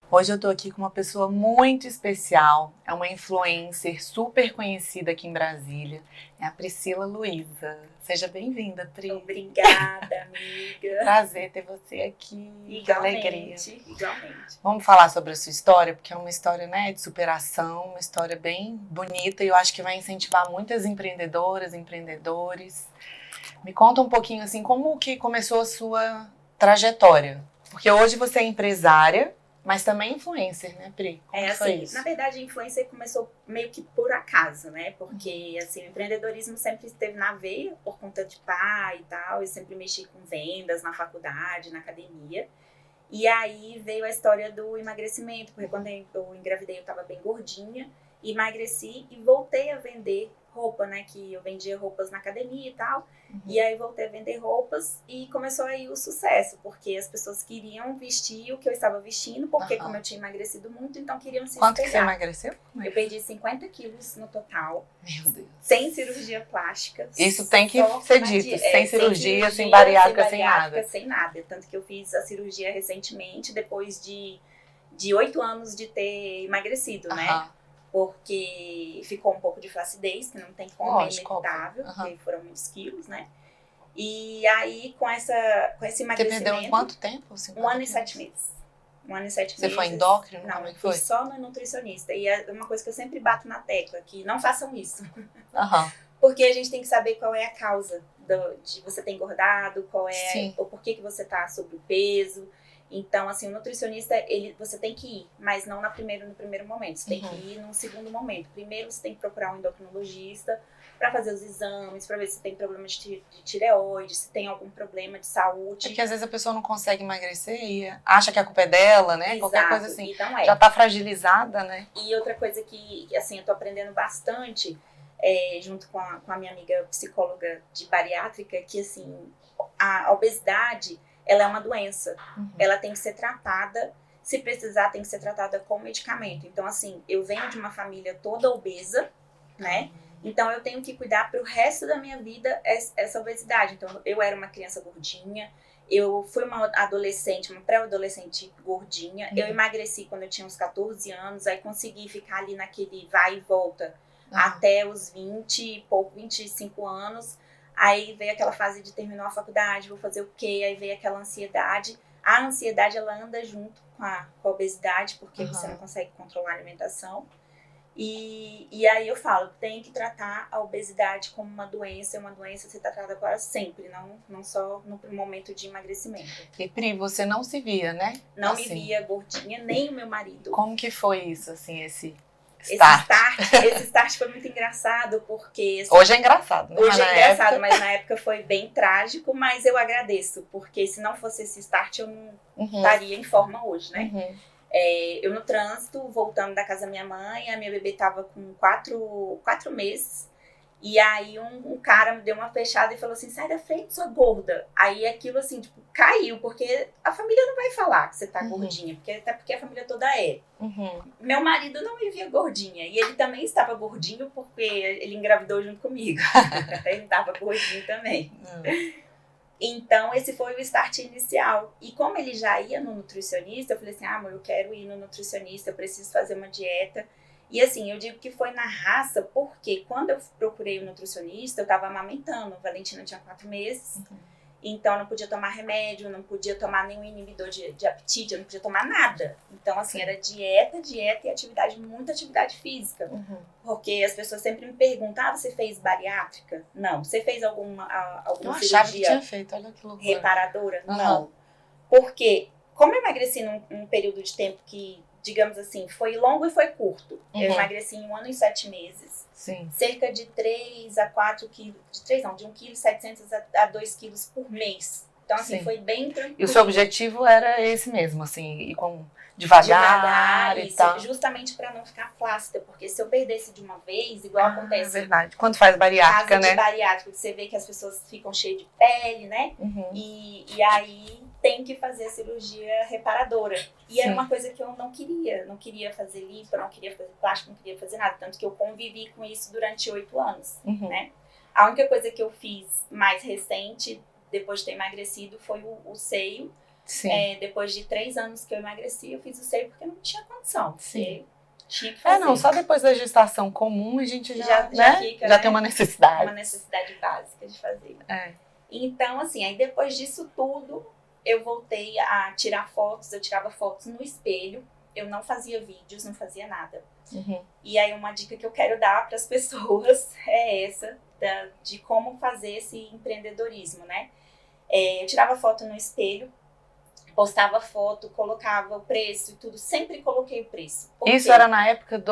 Hoje eu tô aqui com uma pessoa muito especial, é uma influencer super conhecida aqui em Brasília, é a Priscila Luiza. Seja bem-vinda, Pri. Obrigada, amiga. Prazer ter você aqui, que alegria. Igualmente. Vamos falar sobre a sua história, porque é uma história, né, de superação, uma história bem bonita e eu acho que vai incentivar muitas empreendedoras, empreendedores. Me conta um pouquinho assim, como que começou a sua trajetória? Porque hoje você é empresária, mas também influencer, né, Pri? Como que foi isso? Na verdade, a influência começou meio que por acaso, né? Porque, assim, o empreendedorismo sempre esteve na veia por conta de pai e tal. Eu sempre mexi com vendas na faculdade, na academia. E aí veio a história do emagrecimento, porque quando eu engravidei eu estava bem gordinha, emagreci e voltei a vender roupa, né? Que eu vendia roupas na academia e tal. E aí voltei a vender roupas e começou aí o sucesso, porque as pessoas queriam vestir o que eu estava vestindo, porque como eu tinha emagrecido muito, então queriam se Quanto espelhar. que você emagreceu? Eu perdi 50 quilos no total. Meu Deus. Sem cirurgia plástica. Isso tem que ser dito, sem cirurgia, sem bariátrica, sem nada. Sem nada. Tanto que eu fiz a cirurgia recentemente, depois de 8 anos de ter emagrecido, né? Porque ficou um pouco de flacidez, que não tem como, é inevitável, porque foram muitos quilos, né? E aí, com esse emagrecimento... Você perdeu em quanto tempo? 1 ano e 7 meses. 1 ano e 7 meses. Você foi endócrino? Não, como é que fui foi? só no nutricionista. E é uma coisa que eu sempre bato na tecla, que não façam isso. Porque a gente tem que saber qual é a causa de você ter engordado, ou por que você tá sobre o peso. Então, assim, o nutricionista, você tem que ir, mas não no primeiro momento. Você tem que ir num segundo momento. Primeiro, você tem que procurar um endocrinologista para fazer os exames, para ver se tem problema de tireoide, se tem algum problema de saúde. Porque às vezes a pessoa não consegue emagrecer e acha que a culpa é dela, né? Exato, qualquer coisa assim. Então já tá fragilizada, né? E outra coisa que assim, eu tô aprendendo bastante, junto com a minha amiga psicóloga de bariátrica, que assim, a obesidade, ela é uma doença. Ela tem que ser tratada, se precisar, tem que ser tratada com medicamento. Então, assim, eu venho de uma família toda obesa, né? Então, eu tenho que cuidar pro resto da minha vida essa obesidade. Então, eu era uma criança gordinha, eu fui uma adolescente, uma pré-adolescente gordinha. Eu emagreci quando eu tinha uns 14 anos, aí consegui ficar ali naquele vai e volta até os 25 anos. Aí veio aquela fase de terminar a faculdade, vou fazer o quê? Aí veio aquela ansiedade. A ansiedade, ela anda junto com a obesidade, porque você não consegue controlar a alimentação. E aí eu falo, tem que tratar a obesidade como uma doença ser tratada agora sempre, não só no momento de emagrecimento. E Pri, você não se via, né? Não me via gordinha, nem o meu marido. Como que foi isso, assim, esse start? Esse start foi muito engraçado, porque... Assim, hoje é engraçado, né? Hoje é engraçado, mas na época foi bem trágico, mas eu agradeço, porque se não fosse esse start, eu não estaria em forma hoje, né? Eu no trânsito, voltando da casa da minha mãe, a minha bebê tava com 4 meses, e aí um cara me deu uma fechada e falou assim, sai da frente, sua gorda. Aí aquilo assim, tipo, caiu, porque a família não vai falar que você tá gordinha, até porque a família toda é. Meu marido não me via gordinha, e ele também estava gordinho, porque ele engravidou junto comigo. Ele tava gordinho também. Então, esse foi o start inicial. E como ele já ia no nutricionista, eu falei assim, amor, eu quero ir no nutricionista, eu preciso fazer uma dieta. E assim, eu digo que foi na raça, porque quando eu procurei o nutricionista, eu tava amamentando. A Valentina tinha 4 meses, então eu não podia tomar remédio, não podia tomar nenhum inibidor de apetite, eu não podia tomar nada. Então, assim, era dieta e atividade, muita atividade física. Porque as pessoas sempre me perguntam, você fez bariátrica? Não. Você fez alguma cirurgia tinha feito, olha que loucura. reparadora? Não. Porque, como eu emagreci num período de tempo que, digamos assim, foi longo e foi curto. Eu emagreci em 1 ano e 7 meses. Cerca de 3 a 4 quilos, de 1,7 kg a 2 quilos por mês. Então, assim, foi bem tranquilo. E o seu objetivo era esse mesmo, assim, ir devagar e tal. Justamente para não ficar flácida, porque se eu perdesse de uma vez, igual acontece... É verdade. Quando faz bariátrica, caso de bariátrica, você vê que as pessoas ficam cheias de pele, né? E aí tem que fazer a cirurgia reparadora. E era uma coisa que eu não queria. Não queria fazer lipo, não queria fazer plástico, não queria fazer nada. Tanto que eu convivi com isso durante 8 anos, né? A única coisa que eu fiz mais recente, depois de ter emagrecido, foi o seio. Sim. Depois de 3 anos que eu emagreci, eu fiz o seio porque não tinha condição. Sim. Tinha que fazer. Não, só depois da gestação comum a gente já fica, já tem uma necessidade. Uma necessidade básica de fazer. É. Então, assim, aí depois disso tudo, eu voltei a tirar fotos. Eu tirava fotos no espelho. Eu não fazia vídeos, não fazia nada. Uhum. E aí uma dica que eu quero dar para as pessoas é essa, de como fazer esse empreendedorismo, né? Eu tirava foto no espelho, postava foto, colocava o preço e tudo, sempre coloquei o preço. Isso era na época de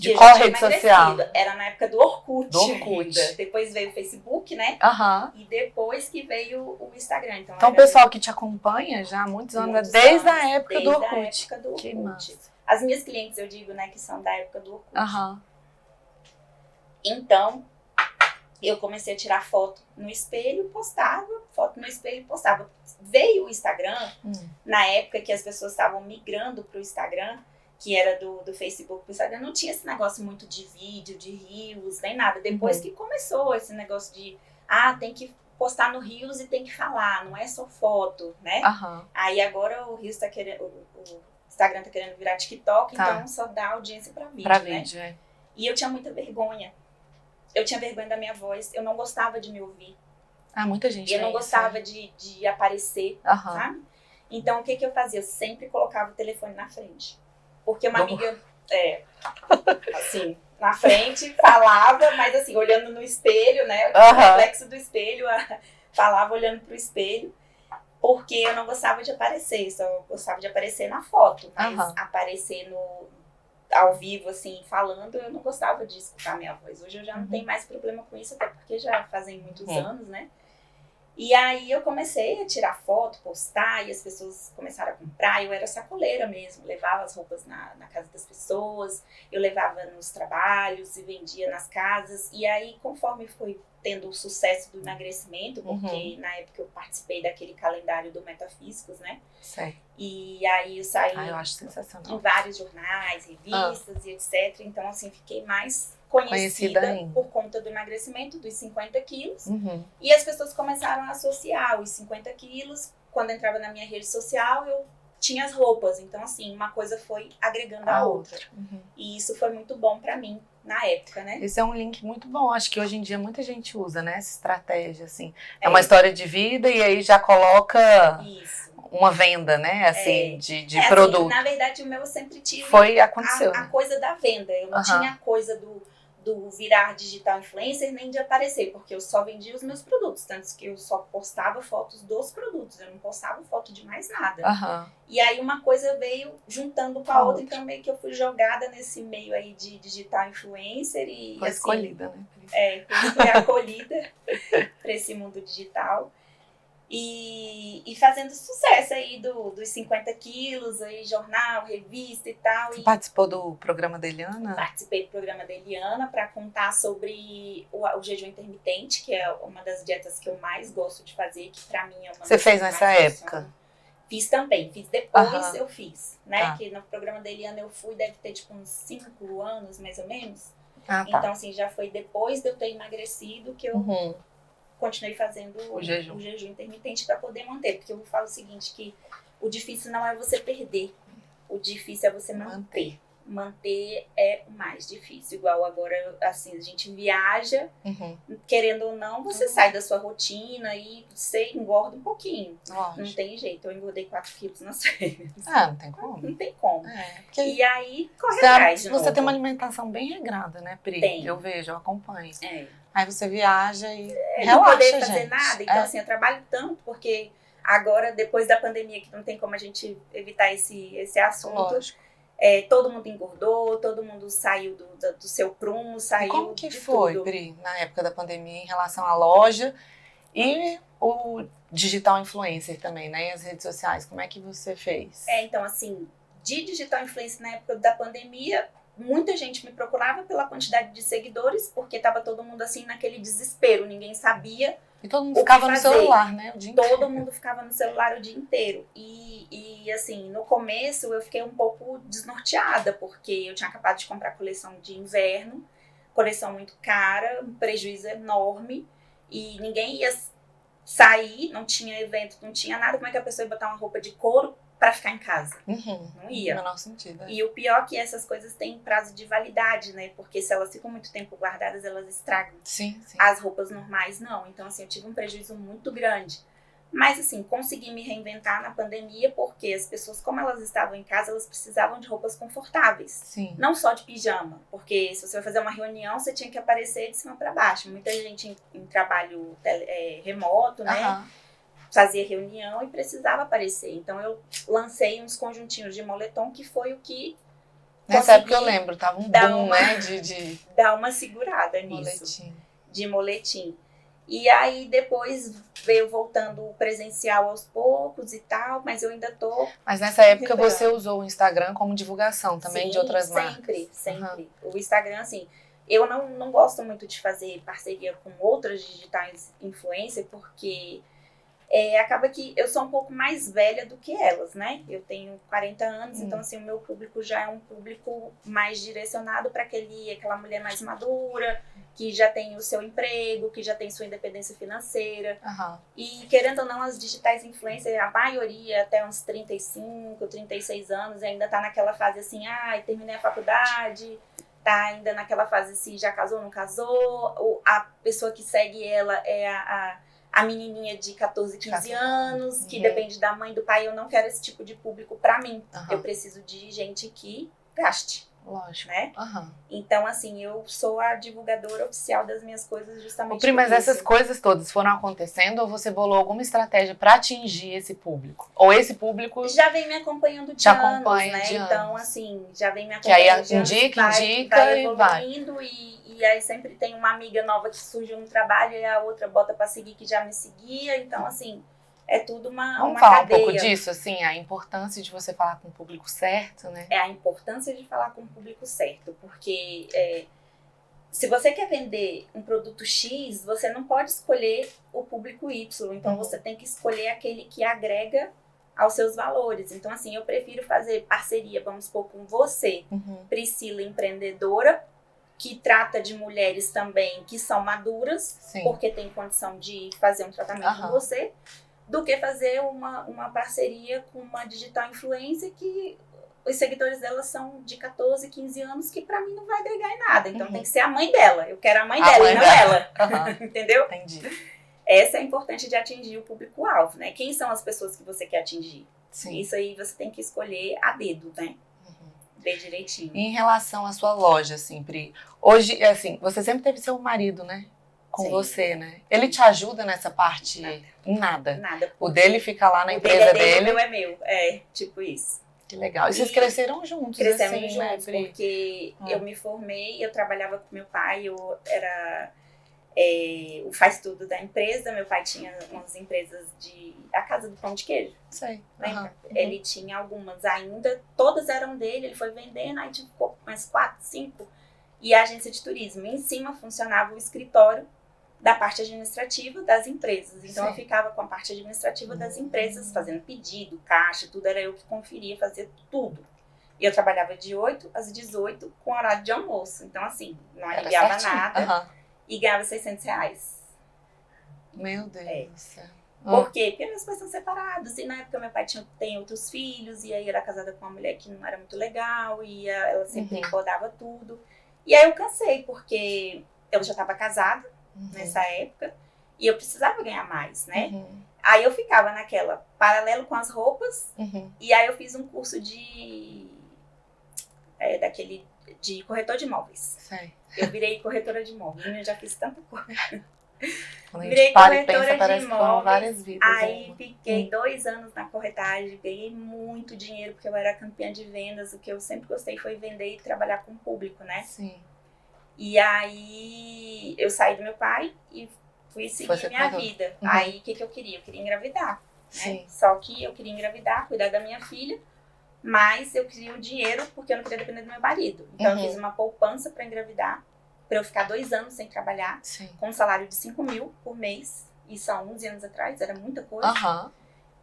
eu qual já tinha rede social? Era na época do Orkut. Do Orkut. Ainda. Depois veio o Facebook, né? Aham. E depois que veio o Instagram. Então o pessoal que te acompanha já há muitos anos, desde a época do Orkut. Desde a época do Orkut. Que massa. As minhas clientes, eu digo, né, que são da época do Orkut. Aham. Então, eu comecei a tirar foto no espelho, postava, foto no espelho, postava. Veio o Instagram, na época que as pessoas estavam migrando para o Instagram, que era do Facebook pro Instagram, não tinha esse negócio muito de vídeo, de reels, nem nada. Depois que começou esse negócio de, tem que postar no reels e tem que falar, não é só foto, né? Aham. Aí agora o reels tá querendo, o Instagram tá querendo virar TikTok, então só dá audiência para vídeo, né? E eu tinha muita vergonha. Eu tinha vergonha da minha voz, eu não gostava de me ouvir. Muita gente. E eu não gostava de aparecer, sabe? Então, o que eu fazia? Eu sempre colocava o telefone na frente. Porque uma amiga, assim, na frente, falava, mas assim, olhando no espelho, né? O reflexo do espelho, falava olhando pro espelho. Porque eu não gostava de aparecer, só gostava de aparecer na foto. Mas aparecer ao vivo, assim, falando, eu não gostava de escutar minha voz. Hoje eu já não tenho mais problema com isso, até porque já fazem muitos anos, né? E aí eu comecei a tirar foto, postar, e as pessoas começaram a comprar. Eu era sacoleira mesmo, levava as roupas na casa das pessoas, eu levava nos trabalhos e vendia nas casas. E aí, conforme foi tendo o sucesso do emagrecimento, porque na época eu participei daquele calendário do Metafísicos, né? Certo. E aí eu saí eu acho sensacional. em vários jornais, revistas e etc. Então, assim, fiquei mais conhecida por conta do emagrecimento, dos 50 quilos. E as pessoas começaram a associar os 50 quilos. Quando entrava na minha rede social, eu tinha as roupas. Então, assim, uma coisa foi agregando a outra. E isso foi muito bom pra mim na época, né? Esse é um link muito bom. Acho que hoje em dia muita gente usa, né? Essa estratégia, assim. É uma história de vida e aí já coloca uma venda, né? Assim, de produto. Assim, na verdade, o meu eu sempre tive aconteceu, a coisa da venda. Eu não tinha a coisa do virar digital influencer, nem de aparecer, porque eu só vendia os meus produtos, tanto que eu só postava fotos dos produtos, eu não postava foto de mais nada. E aí uma coisa veio juntando com a outra, então meio que eu fui jogada nesse meio aí de digital influencer e foi assim, escolhida, né? Fui acolhida para esse mundo digital. E fazendo sucesso aí dos 50 quilos, aí, jornal, revista e tal. Você participou do programa da Eliana? Participei do programa da Eliana para contar sobre o jejum intermitente, que é uma das dietas que eu mais gosto de fazer, que pra mim é uma Você fez nessa época? Fiz também, fiz depois, eu fiz, né? Que no programa da Eliana eu fui, deve ter tipo uns 5 anos, mais ou menos. Então, assim, já foi depois de eu ter emagrecido que eu continuei fazendo o jejum intermitente para poder manter. Porque eu falo o seguinte, que o difícil não é você perder, o difícil é você manter. Manter é o mais difícil. Igual agora, assim, a gente viaja, querendo ou não, você sai da sua rotina e você engorda um pouquinho. Não tem jeito. Eu engordei 4 quilos nas férias. Não tem como. Não tem como. E aí, corre atrás de novo. Você tem uma alimentação bem regrada, né, Pri? Tem. Eu vejo, eu acompanho. Aí você viaja e relaxa, não poder fazer gente. nada. Então, assim, eu trabalho tanto, porque agora, depois da pandemia, que não tem como a gente evitar esse assunto. Lógico. Todo mundo engordou, todo mundo saiu do seu prumo, saiu de tudo. Como que foi, Pri, na época da pandemia, em relação à loja e o digital influencer também, né? E as redes sociais, como é que você fez? Então, assim, de digital influencer na época da pandemia, muita gente me procurava pela quantidade de seguidores, porque tava todo mundo, assim, naquele desespero, ninguém sabia. E todo mundo ficava no celular, né? O dia inteiro. Todo mundo ficava no celular o dia inteiro. E assim, no começo eu fiquei um pouco desnorteada, porque eu tinha acabado de comprar coleção de inverno, coleção muito cara, um prejuízo enorme, e ninguém ia sair, não tinha evento, não tinha nada, como é que a pessoa ia botar uma roupa de couro para ficar em casa? Não ia. No menor sentido. E o pior é que essas coisas têm prazo de validade, né? Porque se elas ficam muito tempo guardadas, elas estragam. Sim. As roupas normais não. Então, assim, eu tive um prejuízo muito grande. Mas, assim, consegui me reinventar na pandemia porque as pessoas, como elas estavam em casa, elas precisavam de roupas confortáveis. Sim. Não só de pijama. Porque se você vai fazer uma reunião, você tinha que aparecer de cima para baixo. Muita gente em trabalho remoto, né? Fazia reunião e precisava aparecer. Então, eu lancei uns conjuntinhos de moletom, que foi o que nessa época eu lembro, tava um boom, né? De dar uma segurada nisso. De moletim. E aí, depois veio voltando o presencial aos poucos e tal, mas eu ainda tô... Mas nessa época você usou o Instagram como divulgação também de outras marcas? Sempre. O Instagram, assim... Eu não gosto muito de fazer parceria com outras digitais influencer, porque... acaba que eu sou um pouco mais velha do que elas, né? Eu tenho 40 anos, então assim, o meu público já é um público mais direcionado para aquela mulher mais madura, que já tem o seu emprego, que já tem sua independência financeira. E querendo ou não, as digitais influencers, a maioria até uns 35, 36 anos, ainda tá naquela fase assim, terminei a faculdade, tá ainda naquela fase assim, já casou, não casou, a pessoa que segue ela é a menininha de 14, 15 anos, que depende da mãe e do pai. Eu não quero esse tipo de público pra mim. Eu preciso de gente que gaste. Lógico. Né? Então, assim, eu sou a divulgadora oficial das minhas coisas justamente Pri, mas por isso. essas coisas todas foram acontecendo ou você bolou alguma estratégia pra atingir esse público? Ou esse público... Já vem me acompanhando de anos, né? Então, assim, já vem me acompanhando de anos. Que aí indica vai evoluindo e aí sempre tem uma amiga nova que surgiu no trabalho e a outra bota pra seguir que já me seguia. Então, assim, é tudo uma Vamos falar cadeia. um pouco disso, assim, a importância de você falar com o público certo, né? É a importância de falar com o público certo, porque se você quer vender um produto X, você não pode escolher o público Y, então você tem que escolher aquele que agrega aos seus valores. Então, assim, eu prefiro fazer parceria, vamos supor, com você, Priscila, empreendedora, que trata de mulheres também que são maduras, porque tem condição de fazer um tratamento com você, do que fazer uma parceria com uma digital influencer que os seguidores dela são de 14, 15 anos, que pra mim não vai agregar em nada. Então tem que ser a mãe dela. Eu quero a mãe dela e não ela. Entendeu? Entendi. Essa é importante de atingir o público-alvo, né? Quem são as pessoas que você quer atingir? Isso aí você tem que escolher a dedo, né? Ver direitinho. Em relação à sua loja, assim, Pri, hoje, assim, você sempre teve seu marido, né? Com você, né? Ele te ajuda nessa parte? Nada. Nada. O dele fica lá na empresa dele. O meu é meu. É, tipo isso. Que legal. E vocês cresceram juntos? Crescemos assim, juntos, né, porque eu me formei, eu trabalhava com meu pai, eu era o faz tudo da empresa. Meu pai tinha umas empresas a Casa do Pão de Queijo. Sei. Lembra? Ele tinha algumas ainda, todas eram dele, ele foi vendendo, aí ficou mais 4, 5. E a agência de turismo. Em cima funcionava o escritório da parte administrativa das empresas. Então eu ficava com a parte administrativa das empresas, fazendo pedido, caixa, tudo, era eu que conferia, fazia tudo. E eu trabalhava de 8 às 18 com horário de almoço. Então, assim, não aliviava nada. E ganhava R$600. Meu Deus do céu. Por quê? Porque meus pais são separados. E na época meu pai tem outros filhos. E aí era casada com uma mulher que não era muito legal. E ela sempre incomodava tudo. E aí eu cansei, porque eu já estava casada nessa época. E eu precisava ganhar mais, né? Aí eu ficava naquela, paralelo com as roupas. E aí eu fiz um curso de corretor de imóveis. Eu virei corretora de imóveis. Eu já fiz tanta coisa. Quando a gente para e pensa, parece que foram várias vidas. Aí fiquei 2 anos na corretagem, ganhei muito dinheiro, porque eu era campeã de vendas. O que eu sempre gostei foi vender e trabalhar com o público, né? E aí eu saí do meu pai e fui seguir minha vida. Aí o que eu queria? Eu queria engravidar. Né? Só que eu queria engravidar, cuidar da minha filha, mas eu queria o dinheiro porque eu não queria depender do meu marido. Então eu fiz uma poupança para engravidar, para eu ficar 2 anos sem trabalhar, com um salário de 5 mil por mês. Isso há 11 anos atrás, era muita coisa.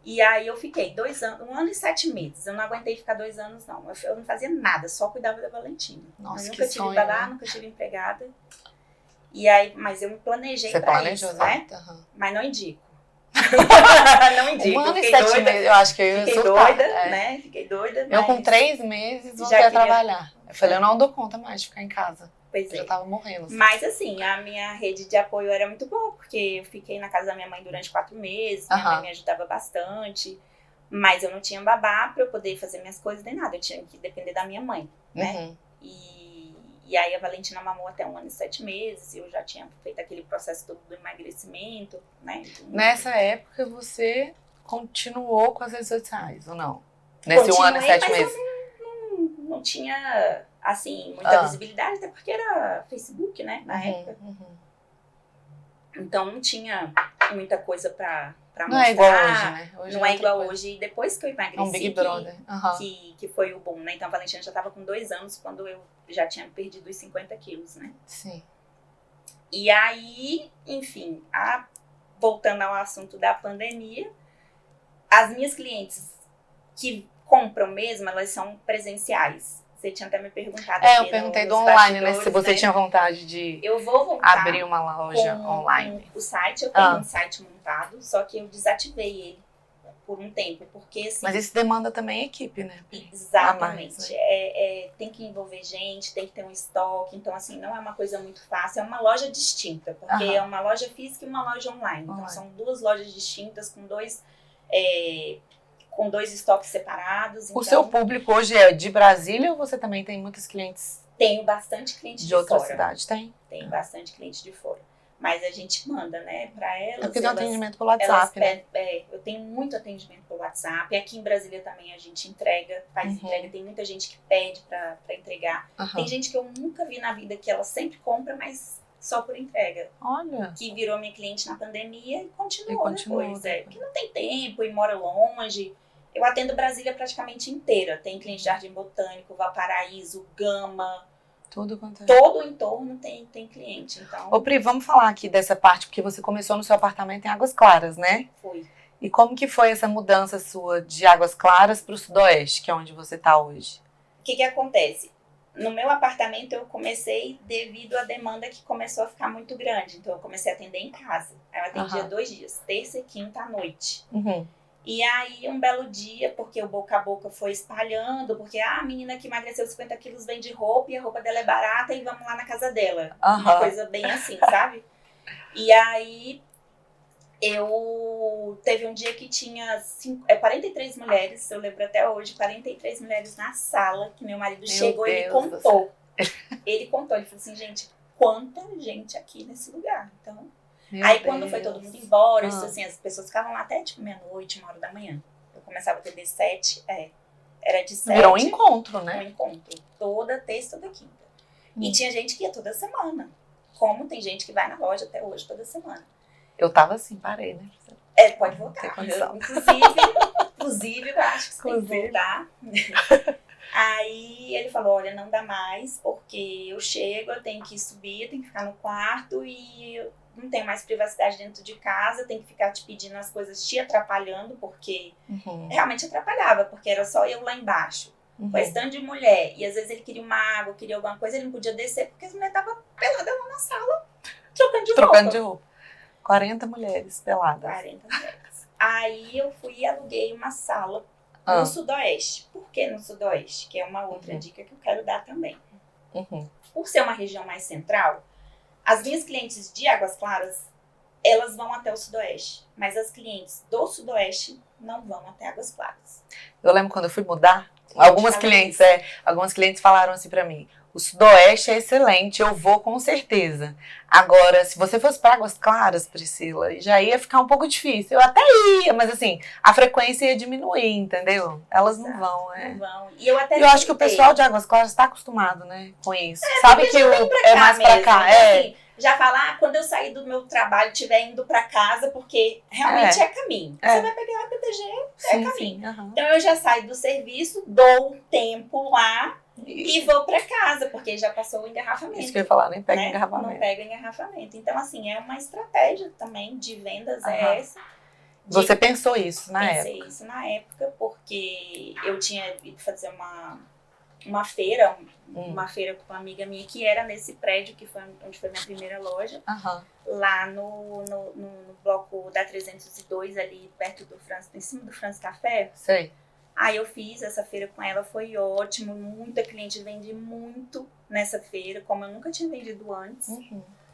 E aí eu fiquei 2 anos, 1 ano e 7 meses. Eu não aguentei ficar 2 anos, não. Eu não fazia nada, só cuidava da Valentina. Nossa, eu nunca tive babá, nunca tive empregada. E aí, mas eu me planejei para isso, né? Mas não indico. Não indico. 1 ano e 7 meses, eu acho que eu ia Fiquei surtar, doida, é. né? Fiquei doida. Eu com mas 3 meses já voltei a queria- trabalhar. Eu falei, eu não dou conta mais de ficar em casa. Pois Eu já é. tava morrendo. Assim. Mas assim, a minha rede de apoio era muito boa, porque eu fiquei na casa da minha mãe durante 4 meses, minha mãe me ajudava bastante, mas eu não tinha babá pra eu poder fazer minhas coisas nem nada, eu tinha que depender da minha mãe, né? Uhum. E aí a Valentina mamou até 1 ano e 7 meses, e eu já tinha feito aquele processo todo do emagrecimento, né? Nessa época você continuou com as redes sociais, ou não? Nesse 1 ano e 7 meses? Não tinha, assim, muita visibilidade, até porque era Facebook, né, na época. Então não tinha muita coisa pra mostrar. Não é igual hoje, né? Hoje não é igual hoje. E depois que eu emagreci, é um Big Brother. Que foi o boom, né? Então a Valentina já tava com 2 anos quando eu já tinha perdido os 50 quilos, né? Sim. E aí, enfim, voltando ao assunto da pandemia, as minhas clientes que compram mesmo, elas são presenciais. Você tinha até me perguntado aqui eu perguntei do online, né? Se você tinha vontade de eu vou voltar abrir uma loja online. Com o site, eu tenho um site montado, só que eu desativei ele por um tempo, porque assim... Mas isso demanda também equipe, né? Exatamente. Mais, né? Tem que envolver gente, tem que ter um estoque, então assim, não é uma coisa muito fácil, é uma loja distinta, porque é uma loja física e uma loja online. Então são 2 lojas distintas com 2 estoques separados. O seu público hoje é de Brasília ou você também tem muitos clientes? Tenho bastante cliente de outra fora. Cidade, tem? Tenho bastante cliente de fora. Mas a gente manda, né, pra elas. Eu tenho atendimento pelo WhatsApp, né? Eu tenho muito atendimento pelo WhatsApp. Aqui em Brasília também a gente entrega, faz entrega. Tem muita gente que pede pra entregar. Tem gente que eu nunca vi na vida que ela sempre compra, mas só por entrega. Olha. Que virou minha cliente na pandemia e continuou depois. Porque não tem tempo e mora longe. Eu atendo Brasília praticamente inteira. Tem cliente de Jardim Botânico, Valparaíso, Gama. Tudo quanto é. Todo o entorno tem cliente. Então... Ô Pri, vamos falar aqui dessa parte, porque você começou no seu apartamento em Águas Claras, né? Foi. E como que foi essa mudança sua de Águas Claras para o Sudoeste, que é onde você está hoje? O que acontece? No meu apartamento eu comecei devido à demanda que começou a ficar muito grande. Então eu comecei a atender em casa. Aí eu atendia 2 dias, terça e quinta à noite. E aí, um belo dia, porque o boca a boca foi espalhando, porque a menina que emagreceu 50 quilos vende roupa e a roupa dela é barata e vamos lá na casa dela. Uma coisa bem assim, sabe? E aí, teve um dia que tinha 43 mulheres, eu lembro até hoje, 43 mulheres na sala, que meu marido chegou e ele contou. Ele contou, ele falou assim, gente, quanta gente aqui nesse lugar. Então... Aí quando foi todo mundo embora, isso assim, as pessoas ficavam lá até tipo meia-noite, 1 hora da manhã. Eu começava a atender 7, era de 7. Virou um encontro, né? Um encontro. Toda terça, toda quinta. E tinha gente que ia toda semana. Como tem gente que vai na loja até hoje toda semana. Eu tava assim, parei, né? Pode voltar. Inclusive, eu acho que você tem que voltar. Aí ele falou, olha, não dá mais, porque eu chego, eu tenho que subir, eu tenho que ficar no quarto e eu não tenho mais privacidade dentro de casa, tenho que ficar te pedindo as coisas, te atrapalhando, porque realmente atrapalhava, porque era só eu lá embaixo. Foi esse tanto de mulher, e às vezes ele queria uma água, queria alguma coisa, ele não podia descer, porque as mulheres estavam peladas lá na sala, trocando de roupa. 40 mulheres peladas. 40 mulheres. Aí eu fui e aluguei uma sala no Sudoeste. Por que no Sudoeste? Que é uma outra dica que eu quero dar também. Por ser uma região mais central, as minhas clientes de Águas Claras, elas vão até o Sudoeste. Mas as clientes do Sudoeste não vão até Águas Claras. Eu lembro quando eu fui mudar, algumas clientes falaram assim pra mim, o Sudoeste é excelente, eu vou com certeza. Agora, se você fosse para Águas Claras, Priscila, já ia ficar um pouco difícil. Eu até ia, mas assim, a frequência ia diminuir, entendeu? Elas não vão, Não vão. E eu acho que o pessoal de Águas Claras está acostumado, né, com isso. Sabe que é mais pra cá. Então, assim, já falar, quando eu sair do meu trabalho, estiver indo pra casa, porque realmente é caminho. Você vai pegar a PTG, caminho. Então eu já saio do serviço, dou um tempo lá, e vou pra casa, porque já passou o engarrafamento. Isso que eu ia falar, nem pega engarrafamento. Não pega engarrafamento. Então, assim, é uma estratégia também de vendas, essa. Você pensou isso na época? Pensei isso na época, porque eu tinha ido fazer uma feira com uma amiga minha que era nesse prédio, que foi onde foi minha primeira loja, lá no bloco da 302, ali perto do França, em cima do France Café. Sei. Aí eu fiz essa feira com ela, foi ótimo, muita cliente, vendi muito nessa feira, como eu nunca tinha vendido antes.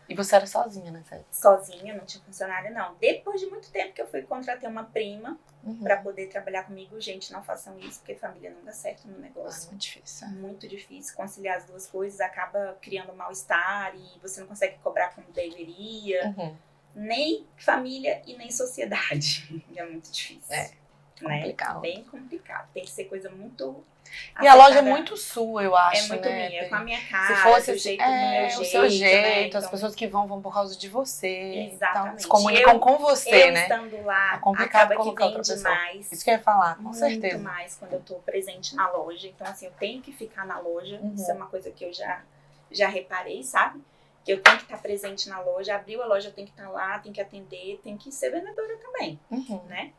E você era sozinha nessa época? Sozinha, não tinha funcionário não. Depois de muito tempo que eu fui contratar uma prima para poder trabalhar comigo. Gente, não façam isso, porque família não dá certo no negócio. É muito difícil. Muito difícil conciliar as duas coisas, acaba criando mal-estar e você não consegue cobrar como deveria. Nem família e nem sociedade. É muito difícil. É. Complicado. Bem complicado. Tem que ser coisa muito... E a loja é muito sua, eu acho, É muito né? minha, com a minha cara, se fosse do jeito, do meu jeito, o seu jeito, né? Então, as pessoas que vão por causa de você. Exatamente. Então, se comunicam com você, eu né? estando lá, é complicado acaba que colocar vende mais. Isso que eu ia falar, com muito certeza. Mais quando eu tô presente na loja. Então, assim, eu tenho que ficar na loja. Isso é uma coisa que eu já reparei, sabe? Que eu tenho que estar presente na loja. Abriu a loja, eu tenho que estar lá, tenho que atender, tenho que ser vendedora também, né?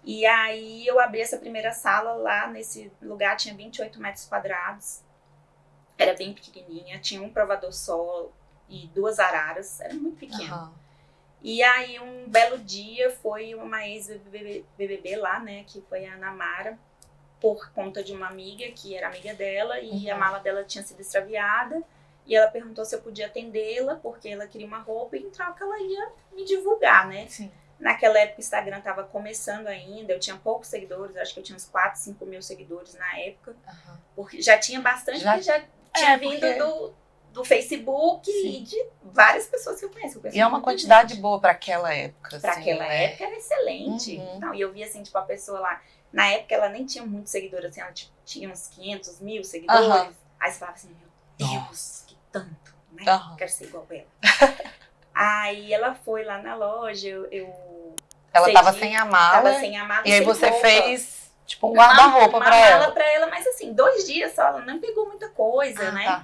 E aí eu abri essa primeira sala lá nesse lugar, tinha 28 metros quadrados, era bem pequenininha, tinha um provador só e 2 araras, era muito pequeno. E aí um belo dia foi uma ex-BBB lá, né, que foi a Ana Mara, por conta de uma amiga que era amiga dela e a mala dela tinha sido extraviada. E ela perguntou se eu podia atendê-la, porque ela queria uma roupa e em troca ela ia me divulgar, né? Sim. Naquela época o Instagram estava começando ainda, eu tinha poucos seguidores, acho que eu tinha uns 4, 5 mil seguidores na época. Porque já tinha bastante, que já tinha vindo do Facebook e de várias pessoas que eu conheço. E é uma quantidade boa para aquela época. Para aquela época era excelente. Então, e eu via assim, tipo, a pessoa lá, na época ela nem tinha muitos seguidores, assim, ela tipo, tinha uns 500 mil seguidores. Aí você falava assim, meu Deus, que tanto, né? Quero ser igual ela. Aí ela foi lá na loja, ela tava sem a mala. Tava sem a mala e aí você roupa. fez, tipo, um guarda-roupa pra ela. Uma mala pra ela, mas assim, 2 dias só, ela não pegou muita coisa, né?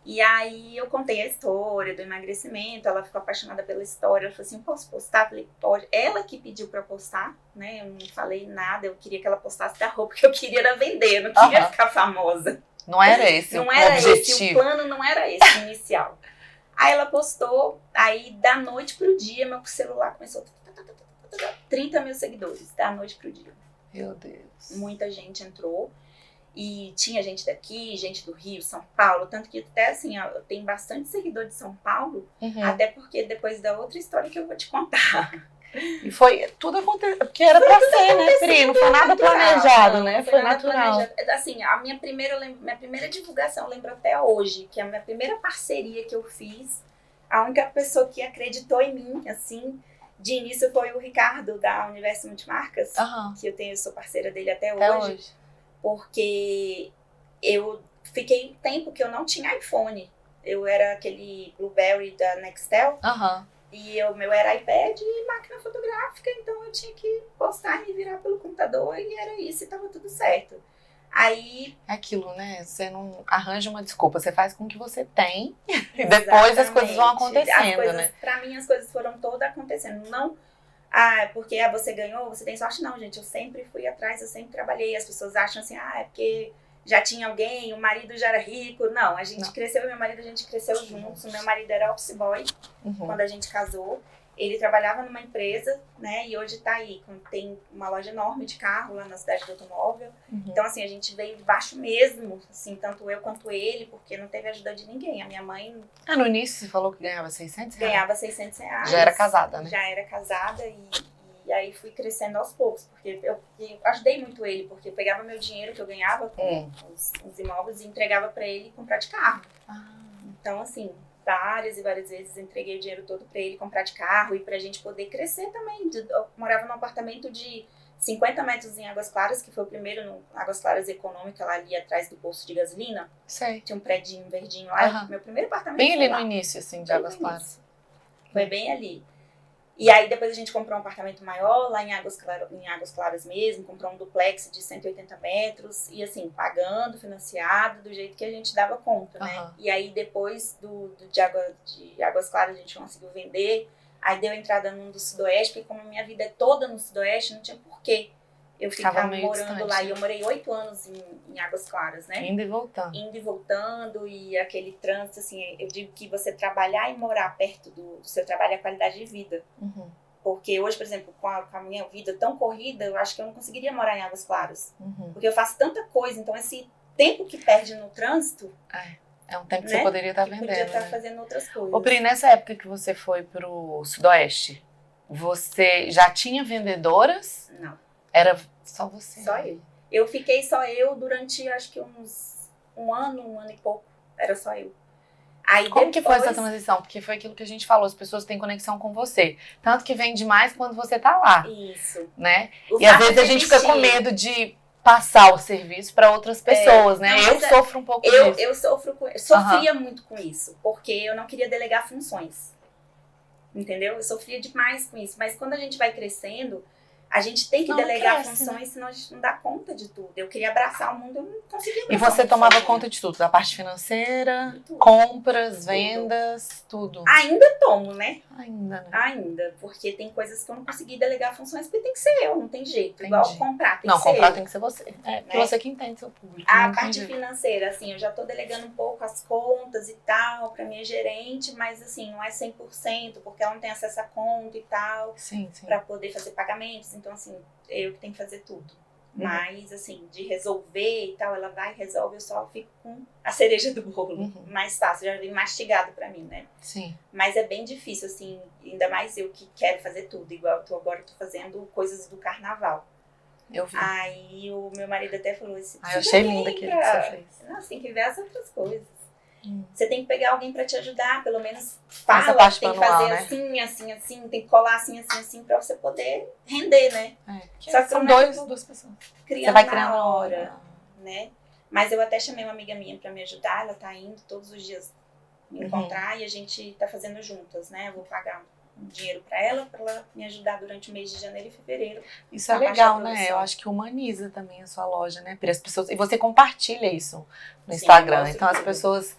E aí eu contei a história do emagrecimento, ela ficou apaixonada pela história, ela falou assim, posso postar? Eu falei, pode. Ela que pediu pra eu postar, né? Eu não falei nada, eu queria que ela postasse da roupa, que eu queria era vender, eu não queria ficar famosa. Não era esse não o era objetivo. Esse, o plano não era esse inicial. Aí ela postou, aí da noite pro dia, meu celular começou 30 mil seguidores, da noite pro dia. Meu Deus. Muita gente entrou. E tinha gente daqui, gente do Rio, São Paulo, tanto que até assim, ó, tem bastante seguidor de São Paulo, até porque depois da outra história que eu vou te contar. E foi, tudo aconteceu, porque era pra ser, né, Pri? Não foi nada planejado, né? Foi natural. Assim, a minha primeira divulgação, eu lembro até hoje, que a minha primeira parceria que eu fiz, a única pessoa que acreditou em mim, assim, de início foi o Ricardo, da Universo Multimarcas, que eu sou parceira dele até hoje. Porque eu fiquei um tempo que eu não tinha iPhone. Eu era aquele Blueberry da Nextel. E o meu era iPad e máquina fotográfica. Então eu tinha que postar e me virar pelo computador. E era isso, e tava tudo certo. Aí... É aquilo, né? Você não arranja uma desculpa. Você faz com o que você tem. E depois as coisas vão acontecendo, né? Pra mim, as coisas foram todas acontecendo. Não... porque você ganhou, você tem sorte. Não, gente, eu sempre fui atrás, eu sempre trabalhei. As pessoas acham assim, é porque já tinha alguém, o marido já era rico. Não, a gente cresceu, meu marido, a gente cresceu juntos. O meu marido era office boy quando a gente casou. Ele trabalhava numa empresa, né, e hoje tá aí, tem uma loja enorme de carro lá na cidade do automóvel. Então, assim, a gente veio de baixo mesmo, assim, tanto eu quanto ele, porque não teve ajuda de ninguém. A minha mãe... no início você falou que ganhava 600 reais? Ganhava 600 reais. Já era casada, né? Já era casada e aí fui crescendo aos poucos, porque eu ajudei muito ele, porque eu pegava meu dinheiro que eu ganhava com os imóveis e entregava pra ele comprar de carro. Então, assim... várias e várias vezes entreguei o dinheiro todo pra ele comprar de carro e pra gente poder crescer também. Eu morava num apartamento de 50 metros em Águas Claras, que foi o primeiro no Águas Claras Econômica, lá ali atrás do posto de gasolina. Sei. Tinha um predinho verdinho lá, meu primeiro apartamento. Bem ali no início, assim, de Águas Claras. Foi bem ali. E aí depois a gente comprou um apartamento maior lá em Águas Claras mesmo, comprou um duplex de 180 metros e assim, pagando, financiado, do jeito que a gente dava conta, né? E aí depois de Águas Claras a gente conseguiu vender, aí deu entrada num do Sudoeste, porque como a minha vida é toda no Sudoeste, não tinha porquê eu ficava morando lá. E eu morei 8 anos em Águas Claras, né? Indo e voltando. Indo e voltando, e aquele trânsito, assim, eu digo que você trabalhar e morar perto do seu trabalho é qualidade de vida. Uhum. Porque hoje, por exemplo, com a minha vida tão corrida, eu acho que eu não conseguiria morar em Águas Claras. Uhum. Porque eu faço tanta coisa, então esse tempo que perde no trânsito... É um tempo que você poderia estar vendendo. Podia estar fazendo outras coisas. Ô, Pri, nessa época que você foi pro Sudoeste, você já tinha vendedoras? Não. Era só você? Só eu. Eu fiquei só eu durante, acho que um ano e pouco. Era só eu. Aí Como que foi essa transição? Porque foi aquilo que a gente falou, as pessoas têm conexão com você. Tanto que vende mais quando você tá lá. Isso. Né? E às vezes a gente fica com medo de passar o serviço para outras pessoas, né? Não, eu sofro um pouco disso. Eu sofria muito com isso, porque eu não queria delegar funções. Entendeu? Eu sofria demais com isso. Mas quando a gente vai crescendo, a gente tem que delegar funções, senão a gente não dá conta de tudo. Eu queria abraçar o mundo, eu não conseguia abraçar. E você tomava conta de tudo? Da parte financeira, compras, vendas, tudo? Ainda tomo, né? Ainda, né? Ainda. Porque tem coisas que eu não consegui delegar funções, porque tem que ser eu, não tem jeito. Entendi. Igual comprar, tem que ser comprar eu. Tem que ser você. Porque você que entende seu público. A parte financeira, assim, eu já tô delegando um pouco as contas e tal pra minha gerente, mas assim, não é 100%, porque ela não tem acesso à conta e tal. Sim. Pra poder fazer pagamentos. Então, assim, eu que tenho que fazer tudo. Mas, assim, de resolver e tal, ela vai e resolve, eu só fico com a cereja do bolo. Mais fácil, já vem mastigado pra mim, né? Sim. Mas é bem difícil, assim, ainda mais eu que quero fazer tudo. Igual agora eu tô fazendo coisas do carnaval. Eu vi. Aí o meu marido até falou assim... eu achei linda aquilo que você fez. Nossa, tem que ver as outras coisas. Você tem que pegar alguém pra te ajudar, pelo menos fala, essa parte tem que manual, fazer né? assim, tem que colar assim, pra você poder render, né? Só que são duas pessoas. Criando você vai criando na hora, né? Mas eu até chamei uma amiga minha pra me ajudar, ela tá indo todos os dias me encontrar e a gente tá fazendo juntas, né? Eu vou pagar um dinheiro pra ela me ajudar durante o mês de janeiro e fevereiro. Isso é legal, né? Eu acho que humaniza também a sua loja, né? Para as pessoas, e você compartilha isso no Instagram. Então as pessoas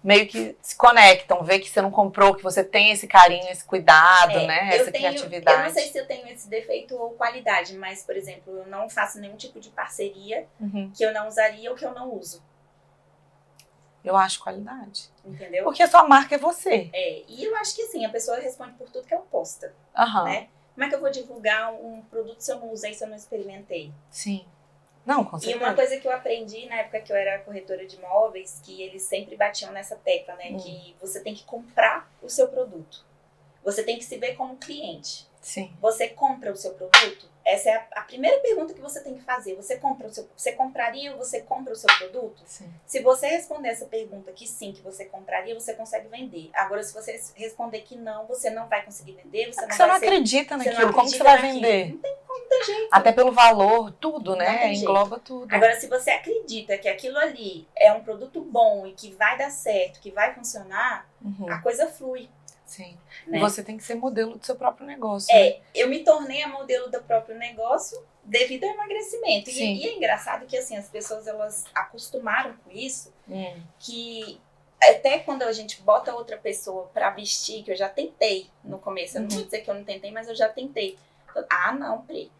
meio que se conectam, vê que você não comprou, que você tem esse carinho, esse cuidado, né? Essa criatividade. Eu não sei se eu tenho esse defeito ou qualidade, mas, por exemplo, eu não faço nenhum tipo de parceria que eu não usaria ou que eu não uso. Eu acho qualidade. Entendeu? Porque a sua marca é você. E eu acho que assim, a pessoa responde por tudo que ela posta. Né? Como é que eu vou divulgar um produto se eu não usei, se eu não experimentei? Sim. Não, com certeza. E uma coisa que eu aprendi na época que eu era corretora de imóveis, que eles sempre batiam nessa tecla, né? Que você tem que comprar o seu produto. Você tem que se ver como cliente. Sim. Você compra o seu produto? Essa é a primeira pergunta que você tem que fazer. Você compraria ou você compra o seu produto? Sim. Se você responder essa pergunta que sim, que você compraria, você consegue vender. Agora, se você responder que não, você não vai conseguir vender. Você não acredita naquilo. Como que você vai vender? Não tem como, não tem jeito. Até pelo valor, tudo, né? Engloba tudo. Agora, se você acredita que aquilo ali é um produto bom e que vai dar certo, que vai funcionar, a coisa flui. Sim. Né? E você tem que ser modelo do seu próprio negócio. Eu me tornei a modelo do próprio negócio devido ao emagrecimento. E é engraçado que assim, as pessoas elas acostumaram com isso, que até quando a gente bota outra pessoa pra vestir, que eu já tentei no começo, eu não vou dizer que eu não tentei, mas eu já tentei. Não, Pri,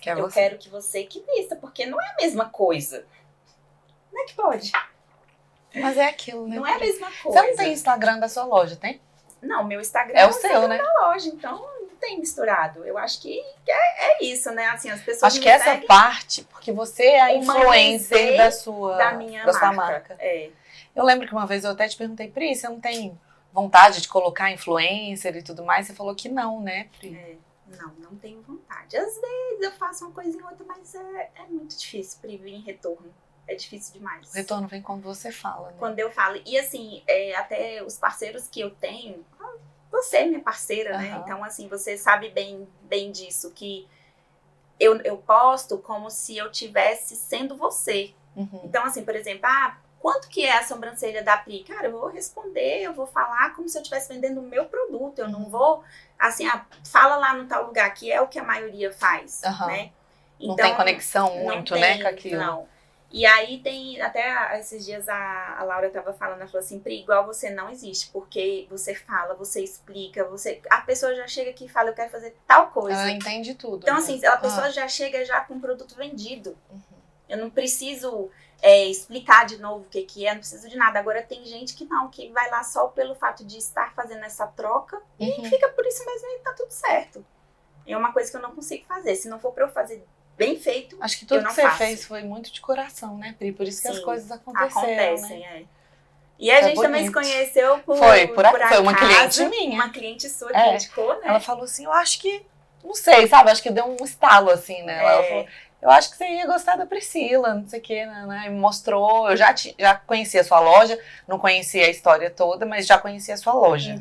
eu quero que você que vista, porque não é a mesma coisa. Como é que pode? Mas é aquilo, né? Não é a mesma coisa. Você não tem Instagram da sua loja, tem? Não, meu Instagram é o seu, né? Da loja, então não tem misturado. Eu acho que é isso, né? Assim, as pessoas acho que essa parte, porque você é a influencer da minha marca. Eu lembro que uma vez eu até te perguntei, Pri, você não tem vontade de colocar influencer e tudo mais? Você falou que não, né, Pri? Não tenho vontade. Às vezes eu faço uma coisa em outra, mas é muito difícil, Pri, vir em retorno. É difícil demais. O retorno vem quando você fala, né? Quando eu falo. E assim, até os parceiros que eu tenho, você é minha parceira, né? Então, assim, você sabe bem disso, que eu posto como se eu tivesse sendo você. Então, assim, por exemplo, quanto que é a sobrancelha da Pri? Cara, eu vou responder, eu vou falar como se eu estivesse vendendo o meu produto. Eu não vou, assim, fala lá no tal lugar, que é o que a maioria faz, né? Então, não tem conexão muito, né, com aquilo. Não. E aí tem, até esses dias a Laura tava falando, ela falou assim, Pri, igual você não existe, porque você fala, você explica, a pessoa já chega aqui e fala, eu quero fazer tal coisa. Ela entende tudo. Então, né? assim, a pessoa já chega já com o produto vendido. Eu não preciso explicar de novo o que é, não preciso de nada. Agora tem gente que não, que vai lá só pelo fato de estar fazendo essa troca e fica por isso mesmo e tá tudo certo. É uma coisa que eu não consigo fazer. Se não for pra eu fazer bem feito, acho que tudo que você fez foi muito de coração, né, Pri? Por isso que as coisas acontecem, né? E a gente também se conheceu por foi uma cliente minha. Uma cliente sua que indicou, né? Ela falou assim, eu acho que, não sei, sabe? Acho que deu um estalo, assim, né? Ela falou, eu acho que você ia gostar da Priscila, não sei o que, né? E me mostrou, eu já conhecia a sua loja, não conhecia a história toda, mas já conhecia a sua loja.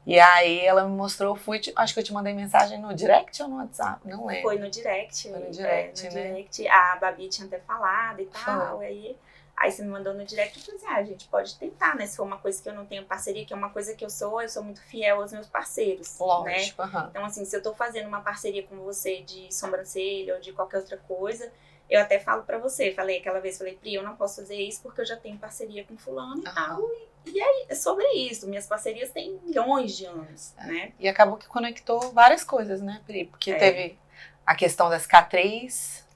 E aí ela me mostrou, acho que eu te mandei mensagem no direct ou no WhatsApp, não lembro. Foi no direct. Foi no direct, no né? Direct. A Babi tinha até falado e tal, aí você me mandou no direct e falei assim, a gente pode tentar, né? Se for uma coisa que eu não tenho parceria, que é uma coisa que eu sou muito fiel aos meus parceiros. Lógico, né? Então, assim, se eu tô fazendo uma parceria com você de sobrancelha ou de qualquer outra coisa, eu até falo pra você, aquela vez, Pri, eu não posso fazer isso porque eu já tenho parceria com fulano e tal, e é sobre isso. Minhas parcerias têm milhões de anos, né? E acabou que conectou várias coisas, né, Pri? Porque teve a questão da cicatriz,